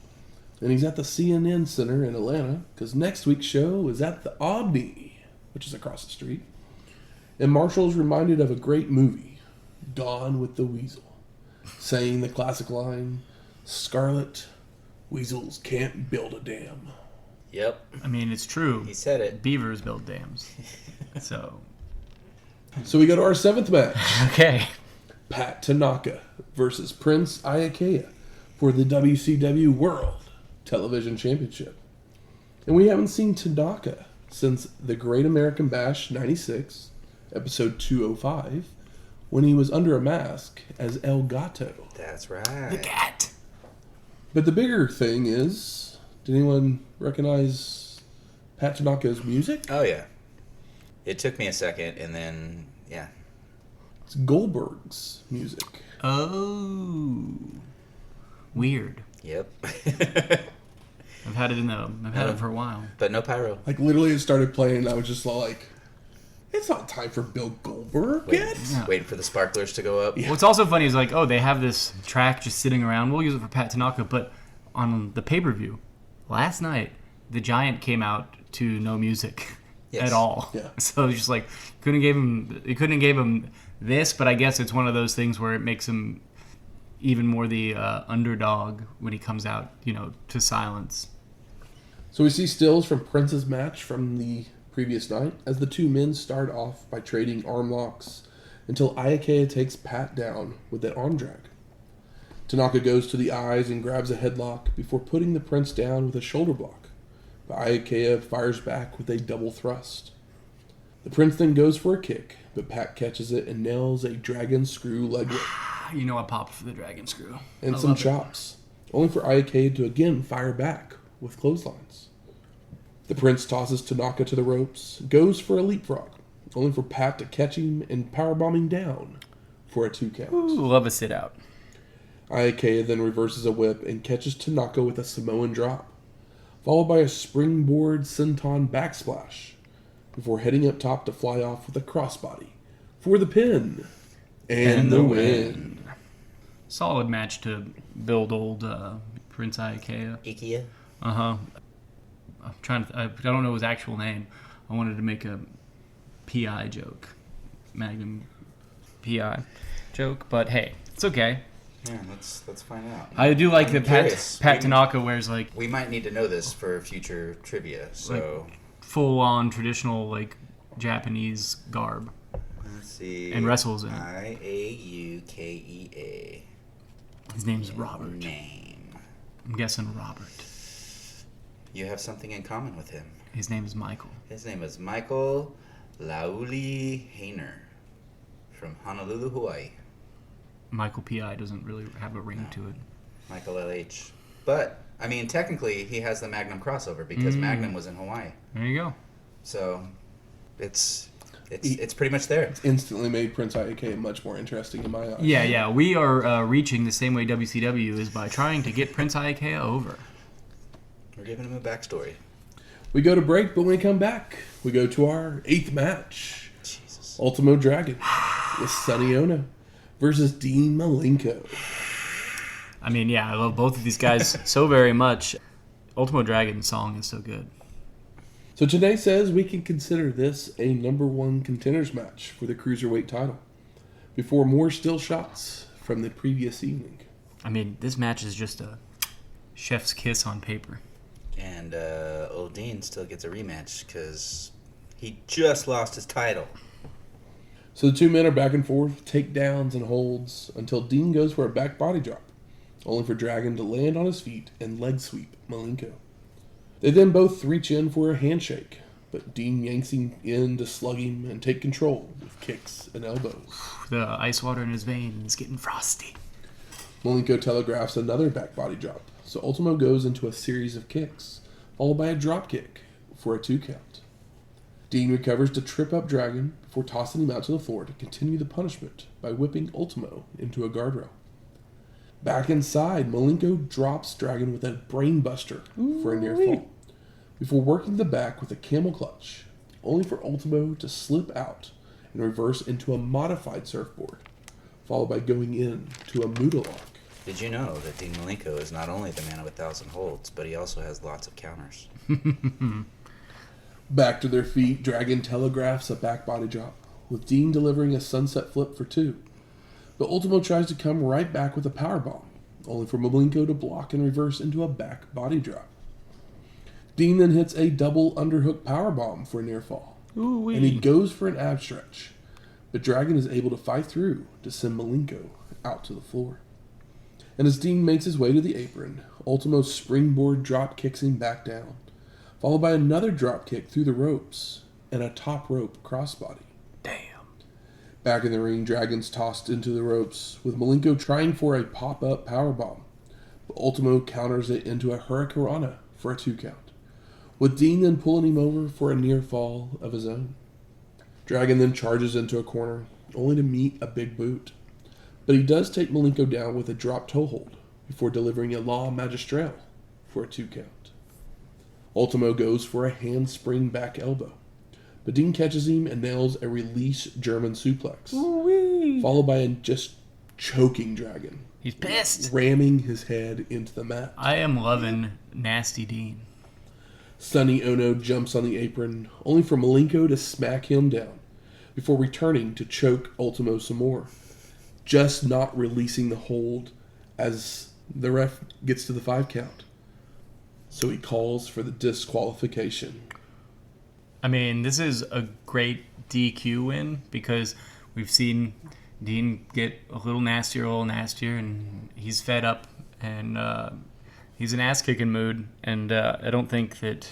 And he's at the CNN Center in Atlanta because next week's show is at the Omni, which is across the street. And Marshall is reminded of a great movie, Gone with the Weasel, saying the classic line, "Scarlet, weasels can't build a dam." Yep. I mean, it's true. He said it. Beavers build dams. So we go to our 7th match. Okay. Pat Tanaka versus Prince Iaukea for the WCW World Television Championship. And we haven't seen Tanaka since the Great American Bash 96, episode 205, when he was under a mask as El Gato. That's right. The cat. But the bigger thing is, did anyone recognize Pat Tanaka's music? Oh, yeah. It took me a second, and then, yeah. It's Goldberg's music. Oh. Weird. Yep. I've had it for a while. But no pyro. Like, literally it started playing, and I was just like, it's not time for Bill Goldberg yet. Waiting for the sparklers to go up. Yeah. What's also funny is like, they have this track just sitting around. We'll use it for Pat Tanaka, but on the pay-per-view, last night, the Giant came out to no music. Yes. At all. Yeah. So it's just like couldn't give him this, but I guess it's one of those things where it makes him even more the underdog when he comes out, to silence. So we see stills from Prince's match from the previous night as the two men start off by trading arm locks until Iaukea takes Pat down with that arm drag. Tanaka goes to the eyes and grabs a headlock before putting the Prince down with a shoulder block. But Iaukea fires back with a double thrust. The Prince then goes for a kick, but Pat catches it and nails a dragon screw leg whip. I popped for the dragon screw. And some chops, only for Iaukea to again fire back with clotheslines. The Prince tosses Tanaka to the ropes, goes for a leapfrog, only for Pat to catch him and powerbomb him down for a 2 count. Ooh, love a sit out. Iaukea then reverses a whip and catches Tanaka with a Samoan drop, followed by a springboard senton backsplash, before heading up top to fly off with a crossbody for the pin and the win. Solid match to build old Prince Iaukea. Ikea. I don't know his actual name. I wanted to make a PI joke, Magnum PI joke, but hey, it's okay. Yeah, let's find out. I do like that Pat Tanaka wears like... We might need to know this for future trivia, so... Like full-on traditional, like, Japanese garb. Let's see. And wrestles in it. Iaukea. His name's Robert. Name. I'm guessing Robert. You have something in common with him. His name is Michael. His name is Michael Lauli Hainer from Honolulu, Hawaii. Michael P.I. doesn't really have a ring to it. Michael L.H. But, I mean, technically, he has the Magnum crossover because Magnum was in Hawaii. There you go. So, it's pretty much there. It's instantly made Prince Iaukea much more interesting in my eyes. Yeah. We are reaching the same way WCW is by trying to get Prince Iaukea over. We're giving him a backstory. We go to break, but when we come back, we go to our 8th match. Jesus. Ultimo Dragon with Sonny Onoo versus Dean Malenko. I mean, yeah, I love both of these guys so very much. Ultimo Dragon's song is so good. So today says we can consider this a number 1 contenders match for the Cruiserweight title before more still shots from the previous evening. I mean, this match is just Chef's kiss on paper. And old Dean still gets a rematch because he just lost his title. So the two men are back and forth, takedowns and holds, until Dean goes for a back body drop, only for Dragon to land on his feet and leg sweep Malenko. They then both reach in for a handshake, but Dean yanks him in to slug him and take control with kicks and elbows. The ice water in his veins is getting frosty. Malenko telegraphs another back body drop, so Ultimo goes into a series of kicks, followed by a drop kick for a 2 count. Dean recovers to trip up Dragon before tossing him out to the floor to continue the punishment by whipping Ultimo into a guardrail. Back inside, Malenko drops Dragon with a brainbuster for a near fall, before working the back with a camel clutch, only for Ultimo to slip out and reverse into a modified surfboard, followed by going in to a Muda lock. Did you know that Dean Malenko is not only the man of 1,000 holds, but he also has lots of counters? Back to their feet, Dragon telegraphs a back body drop, with Dean delivering a sunset flip for 2. But Ultimo tries to come right back with a powerbomb, only for Malenko to block and reverse into a back body drop. Dean then hits a double underhook powerbomb for a near fall, and he goes for an ab stretch, but Dragon is able to fight through to send Malenko out to the floor. And as Dean makes his way to the apron, Ultimo's springboard drop kicks him back down, followed by another drop kick through the ropes and a top rope crossbody. Damn. Back in the ring, Dragon's tossed into the ropes, with Malenko trying for a pop-up powerbomb, but Ultimo counters it into a hurricanrana for a 2 count, with Dean then pulling him over for a near fall of his own. Dragon then charges into a corner, only to meet a big boot, but he does take Malenko down with a drop toe hold before delivering a law magistral for a 2 count. Ultimo goes for a handspring back elbow, but Dean catches him and nails a release German suplex, followed by a just choking Dragon. He's pissed. Ramming his head into the mat. I am loving Nasty Dean. Sonny Onoo jumps on the apron, only for Malenko to smack him down, before returning to choke Ultimo some more, just not releasing the hold as the ref gets to the 5 count. So he calls for the disqualification. I mean, this is a great DQ win because we've seen Dean get a little nastier, and he's fed up, and he's in ass-kicking mood, and I don't think that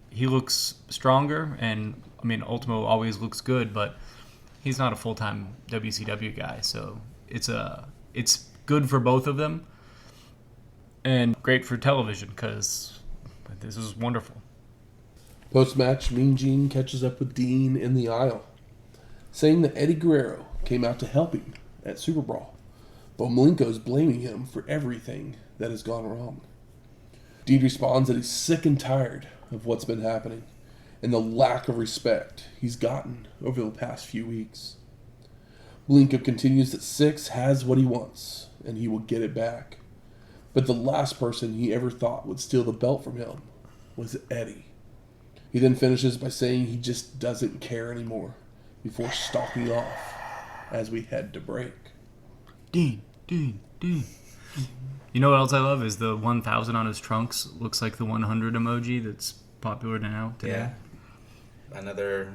he looks stronger, and I mean, Ultimo always looks good, but he's not a full-time WCW guy, so it's good for both of them, and great for television, because this is wonderful. Post-match, Mean Gene catches up with Dean in the aisle, saying that Eddie Guerrero came out to help him at Super Brawl, but Malenko's blaming him for everything that has gone wrong. Dean responds that he's sick and tired of what's been happening and the lack of respect he's gotten over the past few weeks. Malenko continues that Six has what he wants and he will get it back, but the last person he ever thought would steal the belt from him was Eddie. He then finishes by saying he just doesn't care anymore before stalking off as we head to break. Dean. You know what else I love is the 1000 on his trunks looks like the 100 emoji that's popular now today. Yeah. Another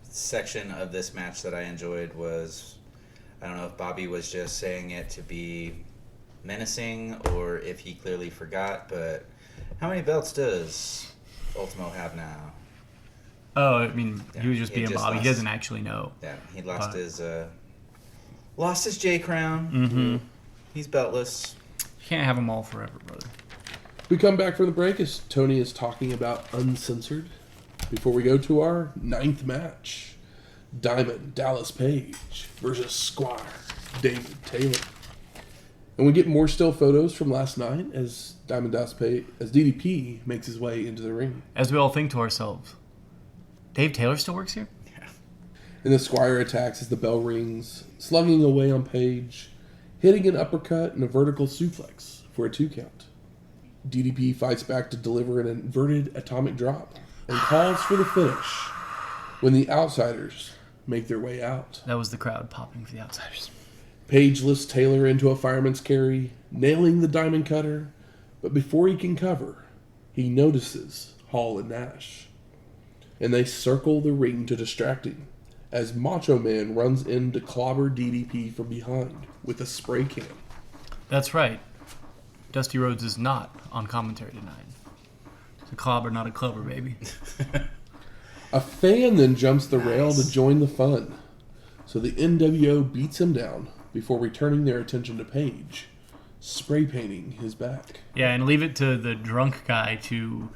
section of this match that I enjoyed was, I don't know if Bobby was just saying it to be menacing or if he clearly forgot, but how many belts does Ultimo have now? Oh, I mean, Yeah, he was just being Bobby. lost. He doesn't actually know. Yeah, he lost his J crown. Mm-hmm. He's beltless. You can't have them all forever, brother. We come back from the break as Tony is talking about Uncensored before we go to our 9th match. Diamond Dallas Page versus Squire David Taylor. And we get more still photos from last night as Diamond Dallas Page, as DDP makes his way into the ring. As we all think to ourselves, Dave Taylor still works here? Yeah. And the Squire attacks as the bell rings, slugging away on Page, hitting an uppercut and a vertical suplex for a 2 count. DDP fights back to deliver an inverted atomic drop and calls for the finish when the Outsiders make their way out. That was the crowd popping for the Outsiders. Page lifts Taylor into a fireman's carry, nailing the diamond cutter But before he can cover, he notices Hall and Nash. And they circle the ring to distract him, as Macho Man runs in to clobber DDP from behind with a spray can. That's right. Dusty Rhodes is not on commentary tonight. It's a clobber, not a clubber, baby. A fan then jumps the rail to join the fun. So the NWO beats him down before returning their attention to Page, spray painting his back. Yeah, and leave it to the drunk guy to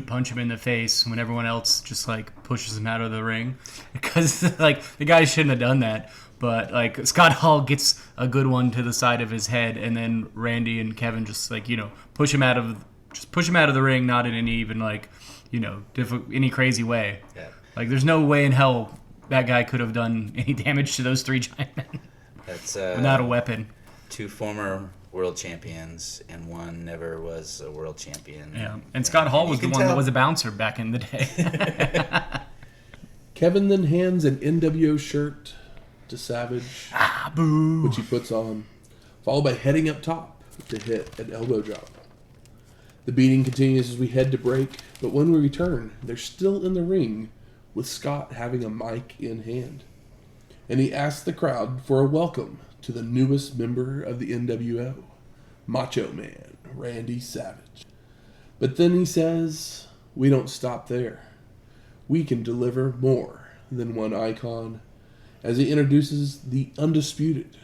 punch him in the face when everyone else just like pushes him out of the ring, because like the guy shouldn't have done that. But like Scott Hall gets a good one to the side of his head, and then Randy and Kevin just like push him out of the ring, not in any even like any crazy way. Yeah. Like there's no way in hell that guy could have done any damage to those three giant men. That's without a weapon. 2 former world champions, and one never was a world champion. Yeah, and Scott Hall was the one that was a bouncer back in the day. Kevin then hands an NWO shirt to Savage, Boo. which he puts on, followed by heading up top to hit an elbow drop. The beating continues as we head to break, but when we return, they're still in the ring, with Scott having a mic in hand. And he asks the crowd for a welcome to the newest member of the NWO, Macho Man, Randy Savage. But then he says, we don't stop there. We can deliver more than one icon, as he introduces the undisputed,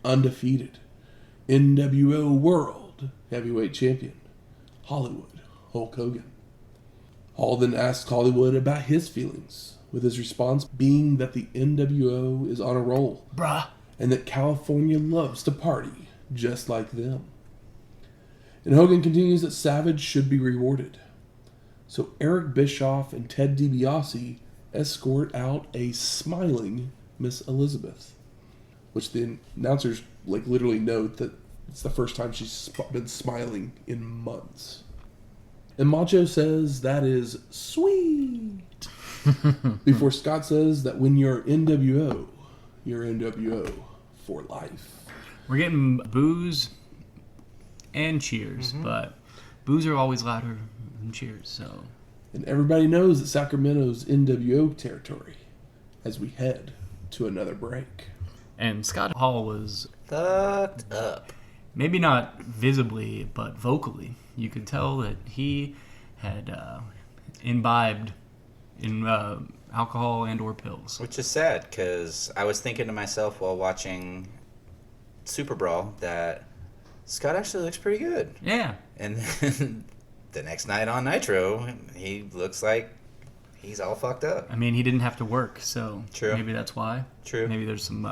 undefeated NWO World Heavyweight Champion, Hollywood Hulk Hogan. Hall then asks Hollywood about his feelings, with his response being that the NWO is on a roll, Bruh. and that California loves to party just like them. And Hogan continues that Savage should be rewarded. So Eric Bischoff and Ted DiBiase escort out a smiling Miss Elizabeth, which the announcers literally note that it's the first time she's been smiling in months. And Macho says that is sweet. Before Scott says that when you're NWO, you're NWO for life. We're getting boos and cheers, but boos are always louder than cheers, so. And everybody knows that Sacramento's NWO territory as we head to another break. And Scott Hall was Fucked up. maybe not visibly, but vocally. You could tell that he had imbibed in alcohol and or pills. Which is sad, because I was thinking to myself while watching Super Brawl that Scott actually looks pretty good. Yeah. And then the next night on Nitro, he looks like he's all fucked up. I mean, he didn't have to work, so True. maybe that's why. True. Maybe there's some,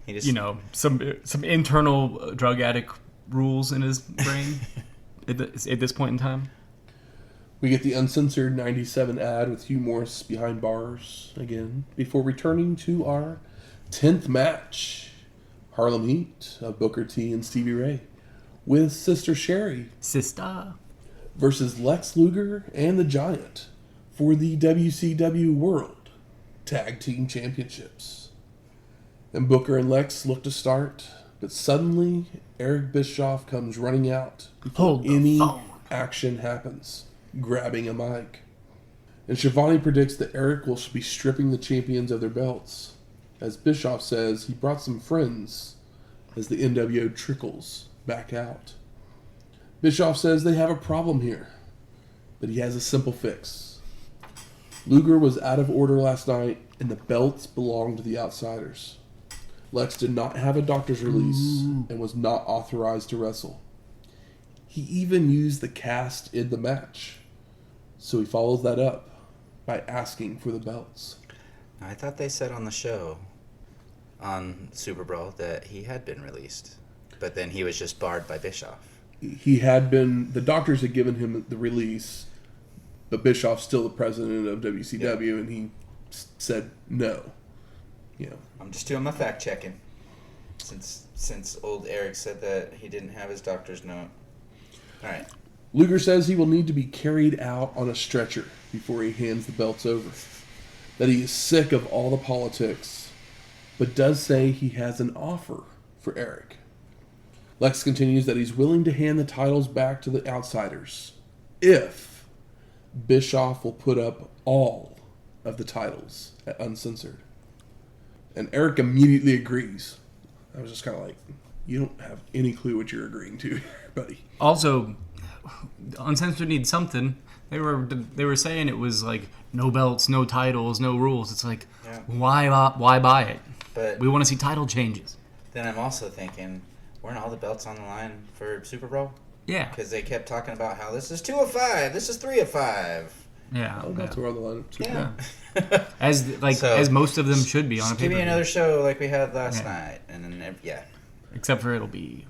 He just, some internal drug addict rules in his brain at this point in time. We get the uncensored 97 ad with Hugh Morrus behind bars again, before returning to our 10th match. Harlem Heat of Booker T and Stevie Ray, with Sister Sherry Sister. versus Lex Luger and the Giant for the WCW World Tag Team Championships. And Booker and Lex look to start, but suddenly Eric Bischoff comes running out before any action happens, grabbing a mic. And Shivani predicts that Eric will be stripping the champions of their belts, as Bischoff says he brought some friends as the NWO trickles back out. Bischoff says they have a problem here, but he has a simple fix. Luger was out of order last night, and the belts belong to the outsiders. Lex did not have a doctor's release and was not authorized to wrestle. He even used the cast in the match, so he follows that up by asking for the belts. I thought they said on the show, on Super Brawl, that he had been released, but then he was just barred by Bischoff. He had been, the doctors had given him the release, but Bischoff's still the president of WCW, and he said no. I'm just doing my fact checking, since old Eric said that he didn't have his doctor's note. All right. Luger says he will need to be carried out on a stretcher before he hands the belts over. That he is sick of all the politics, but does say he has an offer for Eric. Lex continues that he's willing to hand the titles back to the outsiders if Bischoff will put up all of the titles at Uncensored. And Eric immediately agrees. I was just kind of like, you don't have any clue what you're agreeing to, buddy. Also, Uncensored needs something. They were saying it was like no belts, no titles, no rules. It's like, why buy it? But we want to see title changes. Then I'm also thinking, weren't all the belts on the line for Super Bowl? Yeah. Because they kept talking about how this is 2 of 5, this is 3 of 5. Yeah. All belts are on the line. Yeah. As most of them should be on a pay-per-view. Give me another show like we had last night, and then Except for it'll be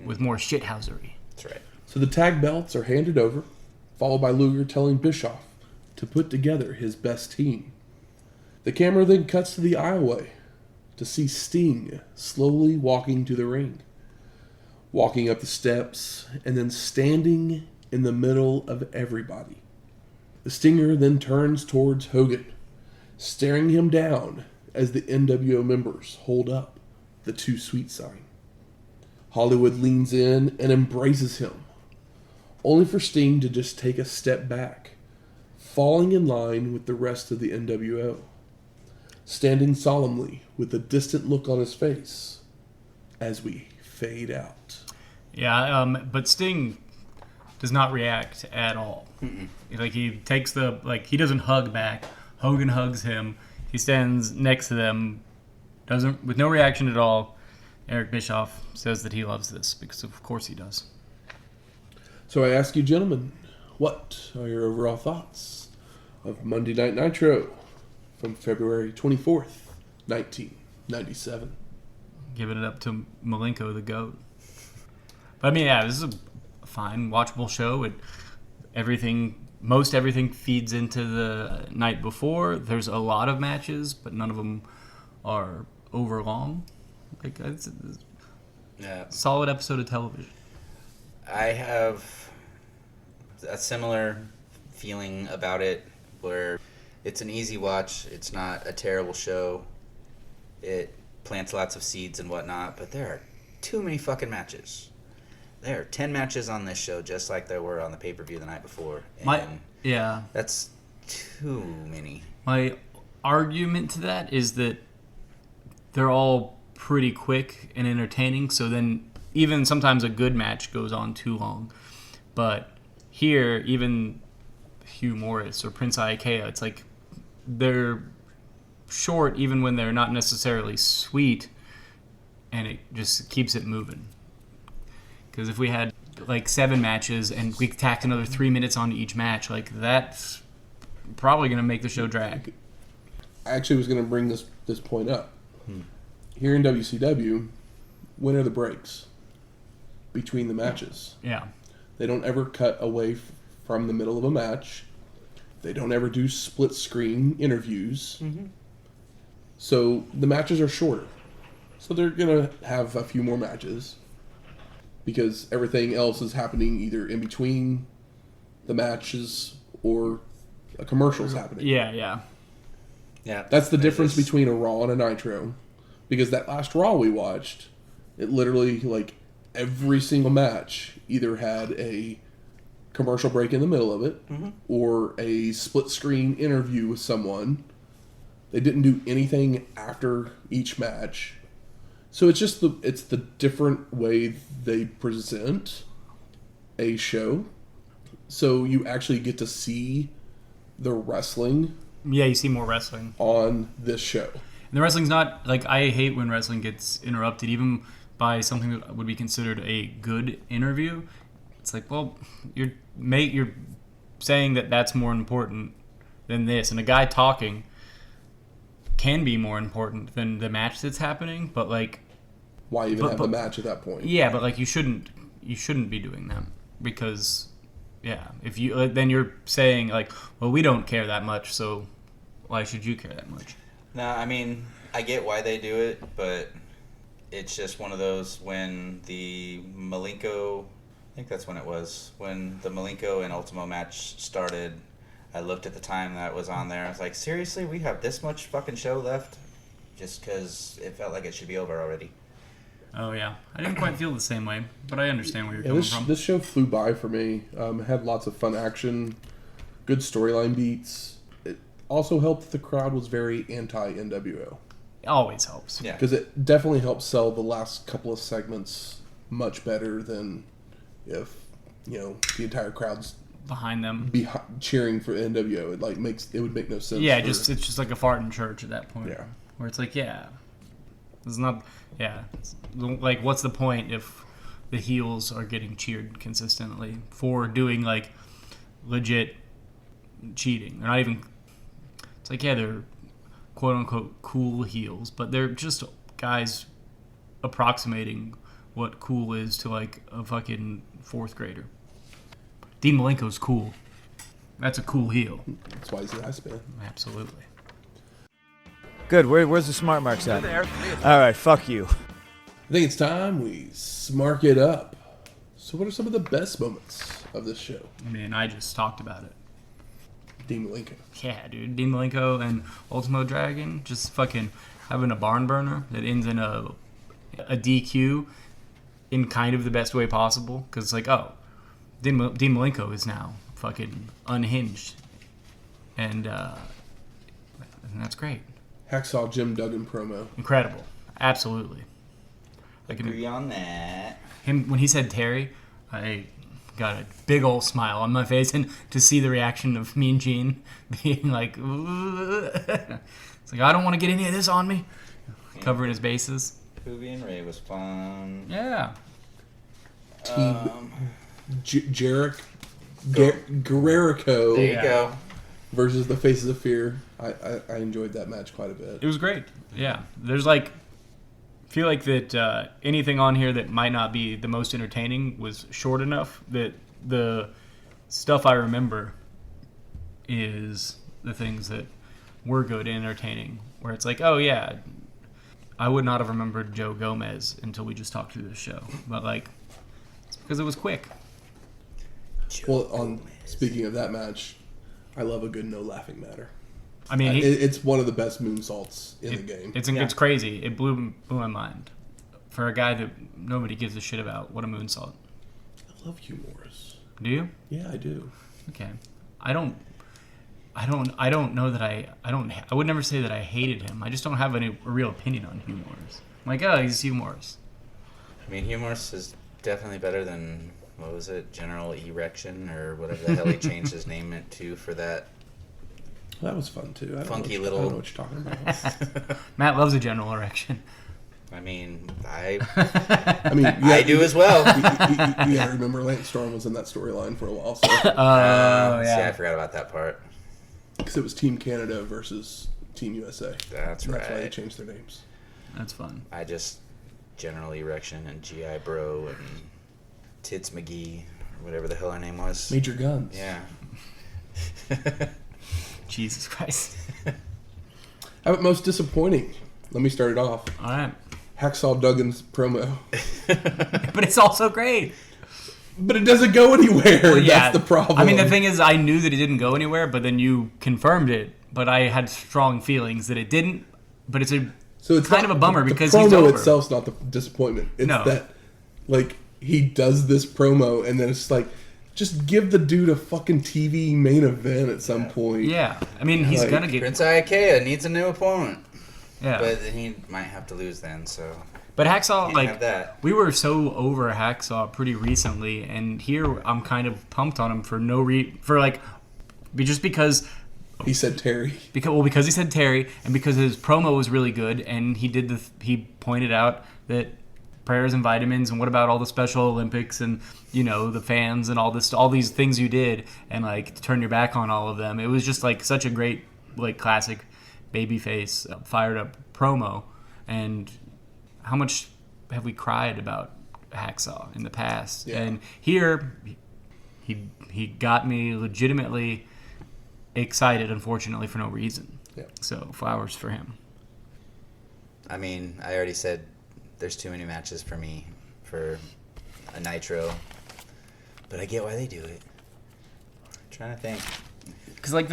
with more shithousery. That's right. So the tag belts are handed over, followed by Luger telling Bischoff to put together his best team. The camera then cuts to the aisleway to see Sting slowly walking to the ring, walking up the steps, and then standing in the middle of everybody. The Stinger then turns towards Hogan, staring him down as the NWO members hold up the Too Sweet sign. Hollywood leans in and embraces him, only for Sting to just take a step back, falling in line with the rest of the NWO, standing solemnly with a distant look on his face as we fade out. Yeah, but Sting does not react at all. Mm-mm. Like, he takes he doesn't hug back. Hogan hugs him. He stands next to them, with no reaction at all. Eric Bischoff says that he loves this, because of course he does. So I ask you, gentlemen, what are your overall thoughts of Monday Night Nitro from February 24th, 1997? Giving it up to Malenko, the GOAT. But I mean, yeah, this is a fine, watchable show. Most everything feeds into the night before. There's a lot of matches, but none of them are over long. Like, it's a solid episode of television. I have a similar feeling about it, where it's an easy watch. It's not a terrible show. It plants lots of seeds and whatnot, but there are too many fucking matches. There are 10 matches on this show, just like there were on the pay-per-view the night before. And that's too many. My argument to that is that they're all pretty quick and entertaining, so then even sometimes a good match goes on too long. But here, even Hugh Morrus or Prince Iaukea, it's like they're short even when they're not necessarily sweet, and it just keeps it moving. Because if we had like 7 matches and we tacked another 3 minutes onto each match, like that's probably going to make the show drag. I actually was going to bring this point up. Here in WCW, when are the breaks between the matches? Yeah. They don't ever cut away from the middle of a match. They don't ever do split screen interviews. Mm-hmm. So the matches are shorter. So they're going to have a few more matches because everything else is happening either in between the matches or a commercial's happening. Yeah. That's the difference between a Raw and a Nitro. Because that last Raw we watched, it literally, like, every single match either had a commercial break in the middle of it or a split-screen interview with someone. They didn't do anything after each match. So it's just it's the different way they present a show. So you actually get to see the wrestling. Yeah, you see more wrestling on this show. And the wrestling's not, like, I hate when wrestling gets interrupted, even by something that would be considered a good interview. It's like, well, you're saying that that's more important than this. And a guy talking can be more important than the match that's happening, but, like... Why even have the match at that point? Yeah, but, like, you shouldn't be doing that. Because, yeah, if you then you're saying, like, well, we don't care that much, so why should you care that much? No, I mean, I get why they do it, but it's just one of those when the Malenko, I think that's when it was, when the Malenko and Ultimo match started, I looked at the time that was on there. I was like, seriously, we have this much fucking show left? Just because it felt like it should be over already. Oh, yeah. I didn't quite feel the same way, but I understand where you're coming from. This show flew by for me. It had lots of fun action, good storyline beats. It also helped that the crowd was very anti-NWO. It always helps. Yeah. Because it definitely helped sell the last couple of segments much better than if, the entire crowd's Behind them. cheering for NWO. It would make no sense. Yeah, it's just like a fart in church at that point. Yeah. Where it's like, it's not, it's like, what's the point if the heels are getting cheered consistently for doing, like, legit cheating? They're not even, it's like, they're quote-unquote cool heels, but they're just guys approximating what cool is to, like, a fucking fourth grader. Dean Malenko's cool. That's a cool heel. That's why he's the ice man. Absolutely. Good. Where's the smart marks at? All right, fuck you. I think it's time we smark it up. So what are some of the best moments of this show? I mean, I just talked about it. Dean Malenko. Yeah, dude. Dean Malenko and Ultimo Dragon just fucking having a barn burner that ends in a DQ in kind of the best way possible. Because it's like, oh, Dean Malenko is now fucking unhinged. And that's great. Hacksaw Jim Duggan promo. Incredible. Absolutely. Agree on that. Him, when he said Terry, I got a big old smile on my face, and to see the reaction of Mean Gene being like, it's like, I don't want to get any of this on me. Yeah. Covering his bases. Poobie and Ray was fun. Yeah. Team Jarrett, Guerrero. There you go. Versus the Faces of Fear. I enjoyed that match quite a bit. It was great. Yeah. There's like, I feel like that anything on here that might not be the most entertaining was short enough that the stuff I remember is the things that were good and entertaining. Where it's like, oh yeah, I would not have remembered Joe Gomez until we just talked through this show. But like, it's because it was quick. Well, speaking of that match, I love a good no laughing matter. I mean, it's one of the best moonsaults in the game. It's crazy. It blew my mind. For a guy that nobody gives a shit about, what a moonsault. I love Hugh Morrus. Do you? Yeah, I do. Okay. I don't know that I would never say that I hated him. I just don't have a real opinion on Hugh Morrus. I'm like, oh, he's Hugh Morrus. I mean, Hugh Morrus is definitely better than, what was it, General Erection, or whatever the hell he changed his name to for that. That was fun too. I don't know what you're talking about. Matt loves a general erection. I mean, I do as well. You gotta remember Lance Storm was in that storyline for a while. So. See, I forgot about that part. Because it was Team Canada versus Team USA. That's right. That's why they changed their names. That's fun. I just General Erection and GI Bro and Tits McGee, or whatever the hell her name was. Major Guns. Yeah. Jesus Christ. How about most disappointing? Let me start it off. All right. Hacksaw Duggan's promo. But it's also great. But it doesn't go anywhere. Well, yeah. That's the problem. I mean, the thing is, I knew that it didn't go anywhere, but then you confirmed it. But I had strong feelings that it didn't. But it's kind of a bummer because he's over. The promo itself's not the disappointment. It's that, like, he does this promo and then it's like, just give the dude a fucking TV main event at some point. Yeah. I mean, he's going to get... Prince Iaukea needs a new opponent. Yeah. But he might have to lose then, so... But Hacksaw, like, we were so over Hacksaw pretty recently, and here I'm kind of pumped on him for just because... He said Terry. Because he said Terry, and because his promo was really good, and he pointed out that prayers and vitamins, and what about all the Special Olympics, and, you know, the fans, and all these things you did, and, like, to turn your back on all of them. It was just, like, such a great, like, classic babyface, fired up promo, and how much have we cried about Hacksaw in the past? Yeah. And here, he got me legitimately excited, unfortunately, for no reason. Yeah. So, flowers for him. I mean, I already said there's too many matches for me for a Nitro, but I get why they do it. I'm trying to think. Because, like,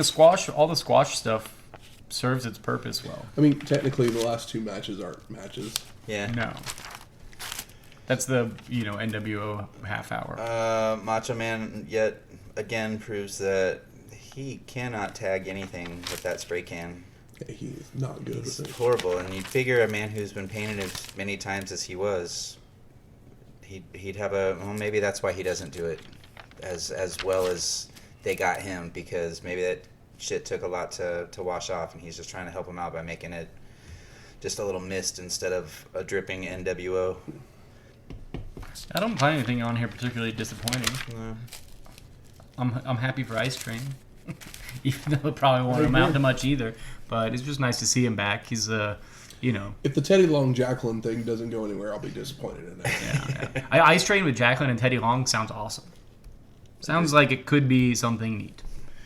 all the squash stuff serves its purpose well. I mean, technically, the last two matches aren't matches. Yeah. No. That's the, NWO half hour. Macho Man yet again proves that he cannot tag anything with that spray can. Yeah, he is not good He's with it. horrible, and you'd figure a man who's been painted as many times as he was, he'd have maybe that's why he doesn't do it as well as they got him, because maybe that shit took a lot to wash off, and he's just trying to help him out by making it just a little mist instead of a dripping NWO. I don't find anything on here particularly disappointing. No. I'm happy for Ice Train, even though it probably won't amount to much either. But it's just nice to see him back. He's If the Teddy Long Jacqueline thing doesn't go anywhere, I'll be disappointed in that. Yeah. Ice Train with Jacqueline and Teddy Long sounds awesome. Sounds like it could be something neat.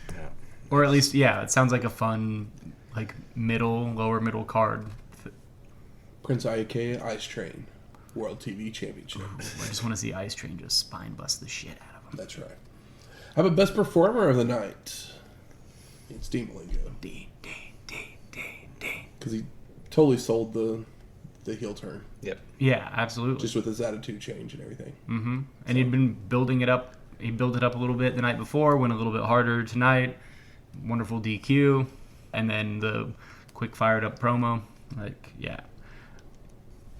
Yeah. Or at least, it sounds like a fun, like lower middle card. Prince Iaukea, Ice Train, World TV Championship. I just want to see Ice Train just spine bust the shit out of him. That's right. How about best performer of the night? It's Dean Malenko. Because he totally sold the heel turn. Yep. Yeah, absolutely. Just with his attitude change and everything. Mm-hmm. And he'd been building it up. He built it up a little bit the night before, went a little bit harder tonight. Wonderful DQ. And then the quick fired up promo.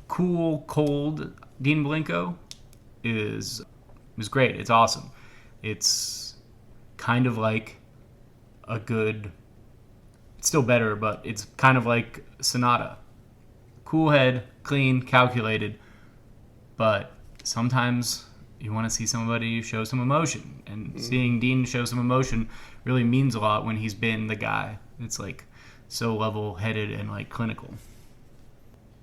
Cool, cold Dean Malenko is great. It's awesome. It's kind of like a good... It's still better, but it's kind of like Sonata. Cool head, clean, calculated, but sometimes you want to see somebody show some emotion, and seeing Dean show some emotion really means a lot when he's been the guy. It's like so level-headed and like clinical,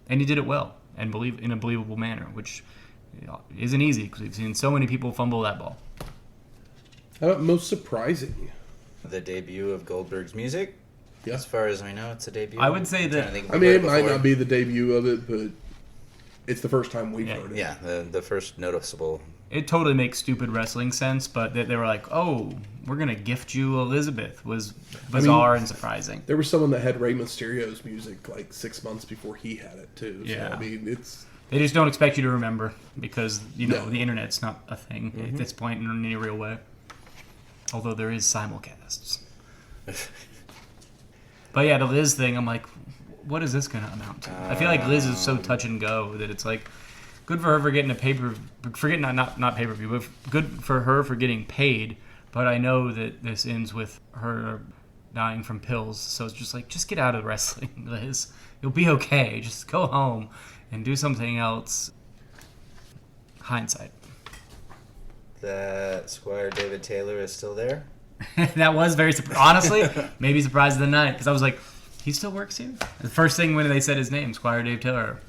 and he did it well and in a believable manner, which isn't easy because we've seen so many people fumble that ball. How about most surprising? The debut of Goldberg's music. Yeah. As far as I know, it's a debut. I would say that... it might not be the debut of it, but it's the first time we've heard it. Yeah, the first noticeable. It totally makes stupid wrestling sense, but they were like, oh, we're going to gift you Elizabeth, was bizarre and surprising. There was someone that had Rey Mysterio's music like 6 months before he had it, too. Yeah. So, it's... They just don't expect you to remember because, the internet's not a thing at this point in any real way. Although there is simulcasts. But yeah, the Liz thing, I'm like, what is this going to amount to? I feel like Liz is so touch and go that it's like, good for her for getting not pay-per-view, but good for her for getting paid. But I know that this ends with her dying from pills. So it's just like, just get out of wrestling, Liz. You'll be okay. Just go home and do something else. Hindsight. That Squire David Taylor is still there? That was very honestly, maybe surprise of the night, because I was like, he still works here? The first thing when they said his name, Squire Dave Taylor,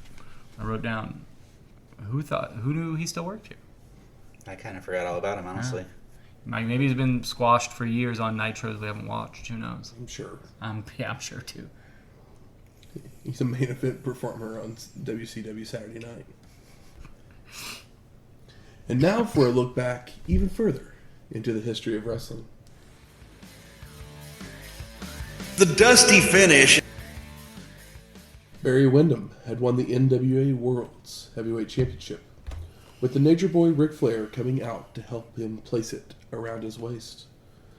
I wrote down, who knew he still worked here? I kind of forgot all about him, honestly. Maybe he's been squashed for years on Nitros we haven't watched. Who knows? I'm sure. I'm sure too. He's a main event performer on WCW Saturday Night. And now for a look back even further into the history of wrestling. The dusty finish. Barry Windham had won the NWA World's Heavyweight Championship, with the Nature Boy Ric Flair coming out to help him place it around his waist.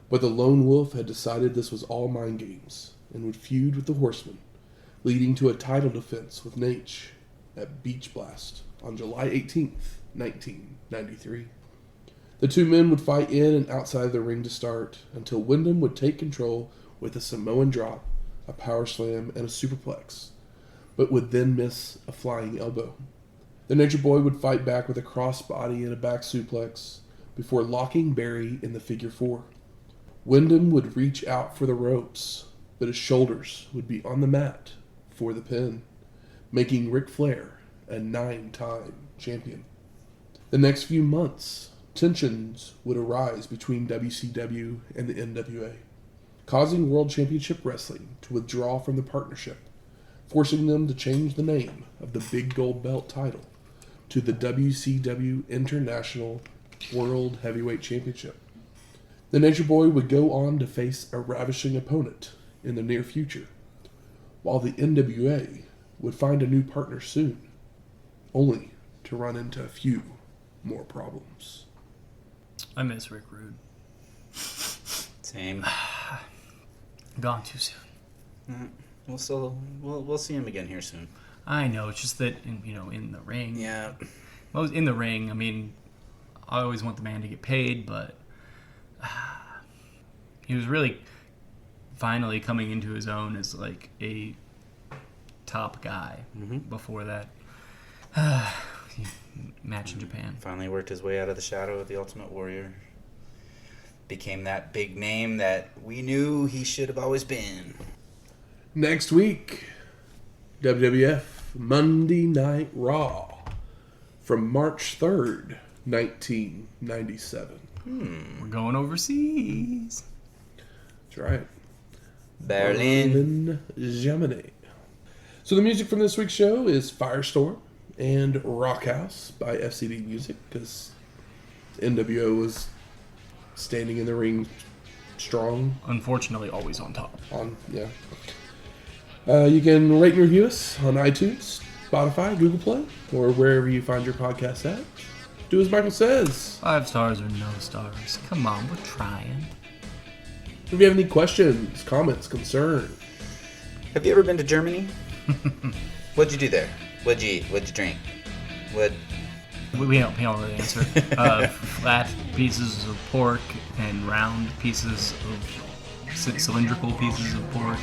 But the Lone Wolf had decided this was all mind games and would feud with the Horsemen, leading to a title defense with Nate at Beach Blast on July 18th, 1993. The two men would fight in and outside the ring to start until Windham would take control with a Samoan drop, a power slam, and a superplex, but would then miss a flying elbow. The Nature Boy would fight back with a crossbody and a back suplex before locking Barry in the figure four. Windham would reach out for the ropes, but his shoulders would be on the mat for the pin, making Ric Flair a 9-time champion. The next few months, tensions would arise between WCW and the NWA, causing World Championship Wrestling to withdraw from the partnership, forcing them to change the name of the Big Gold Belt title to the WCW International World Heavyweight Championship. The Nature Boy would go on to face a ravishing opponent in the near future, while the NWA would find a new partner soon, only to run into a few more problems. I miss Rick Rude. Same. Gone too soon. We'll see him again here soon. I know. It's just that in the ring. Yeah. Well, in the ring. I mean, I always want the man to get paid, but he was really finally coming into his own as like a top guy. Before that match in Japan. Finally worked his way out of the shadow of the Ultimate Warrior. Became that big name that we knew he should have always been. Next week, WWF Monday Night Raw from March 3rd, 1997. We're going overseas. That's right. Berlin. Germany. So the music from this week's show is Firestorm and Rock House by FCD Music, because NWO was standing in the ring strong. Unfortunately, always on top. You can rate and review us on iTunes, Spotify, Google Play, or wherever you find your podcast at. Do as Michael says. 5 stars or no stars. Come on, we're trying. If you have any questions, comments, concerns. Have you ever been to Germany? What'd you do there? What'd you eat? What'd you drink? We don't really answer. Flat pieces of pork and round pieces of cylindrical pieces of pork.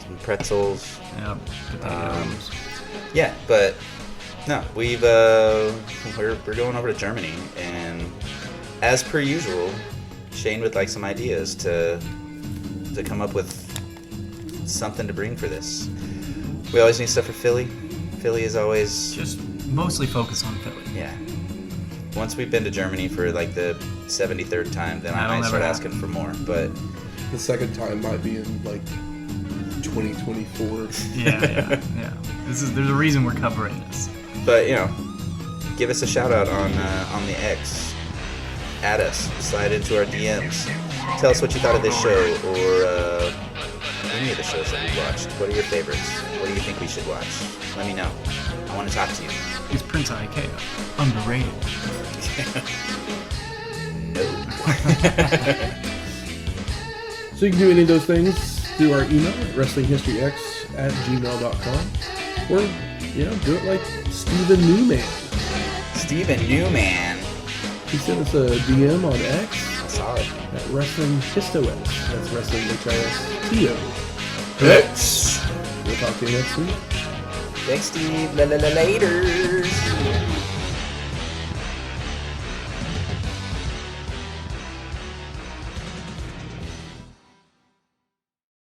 Some pretzels. Yeah, potatoes. Yeah, but no, we're going over to Germany, and as per usual, Shane would like some ideas to come up with something to bring for this. We always need stuff for Philly. Philly is always just mostly focus on Philly. Yeah. Once we've been to Germany for like the 73rd time, then I might start asking for more. But the second time might be in like 2024. Yeah. There's a reason we're covering this. But give us a shout out on the X. Add us. Slide into our DMs. Tell us what you thought of this show or any of the shows that we watched. What are your favorites? What do you think we should watch? Let me know. I want to talk to you. Is Prince Iaukea underrated? So you can do any of those things through our email at wrestlinghistoryx@gmail.com, or do it like Steven Newman. Steven Newman. He sent us a DM on X. I saw it. At Wrestling Histox. That's Wrestling HISTO. X. We'll talk to you next week. Thanks, Steve. Later.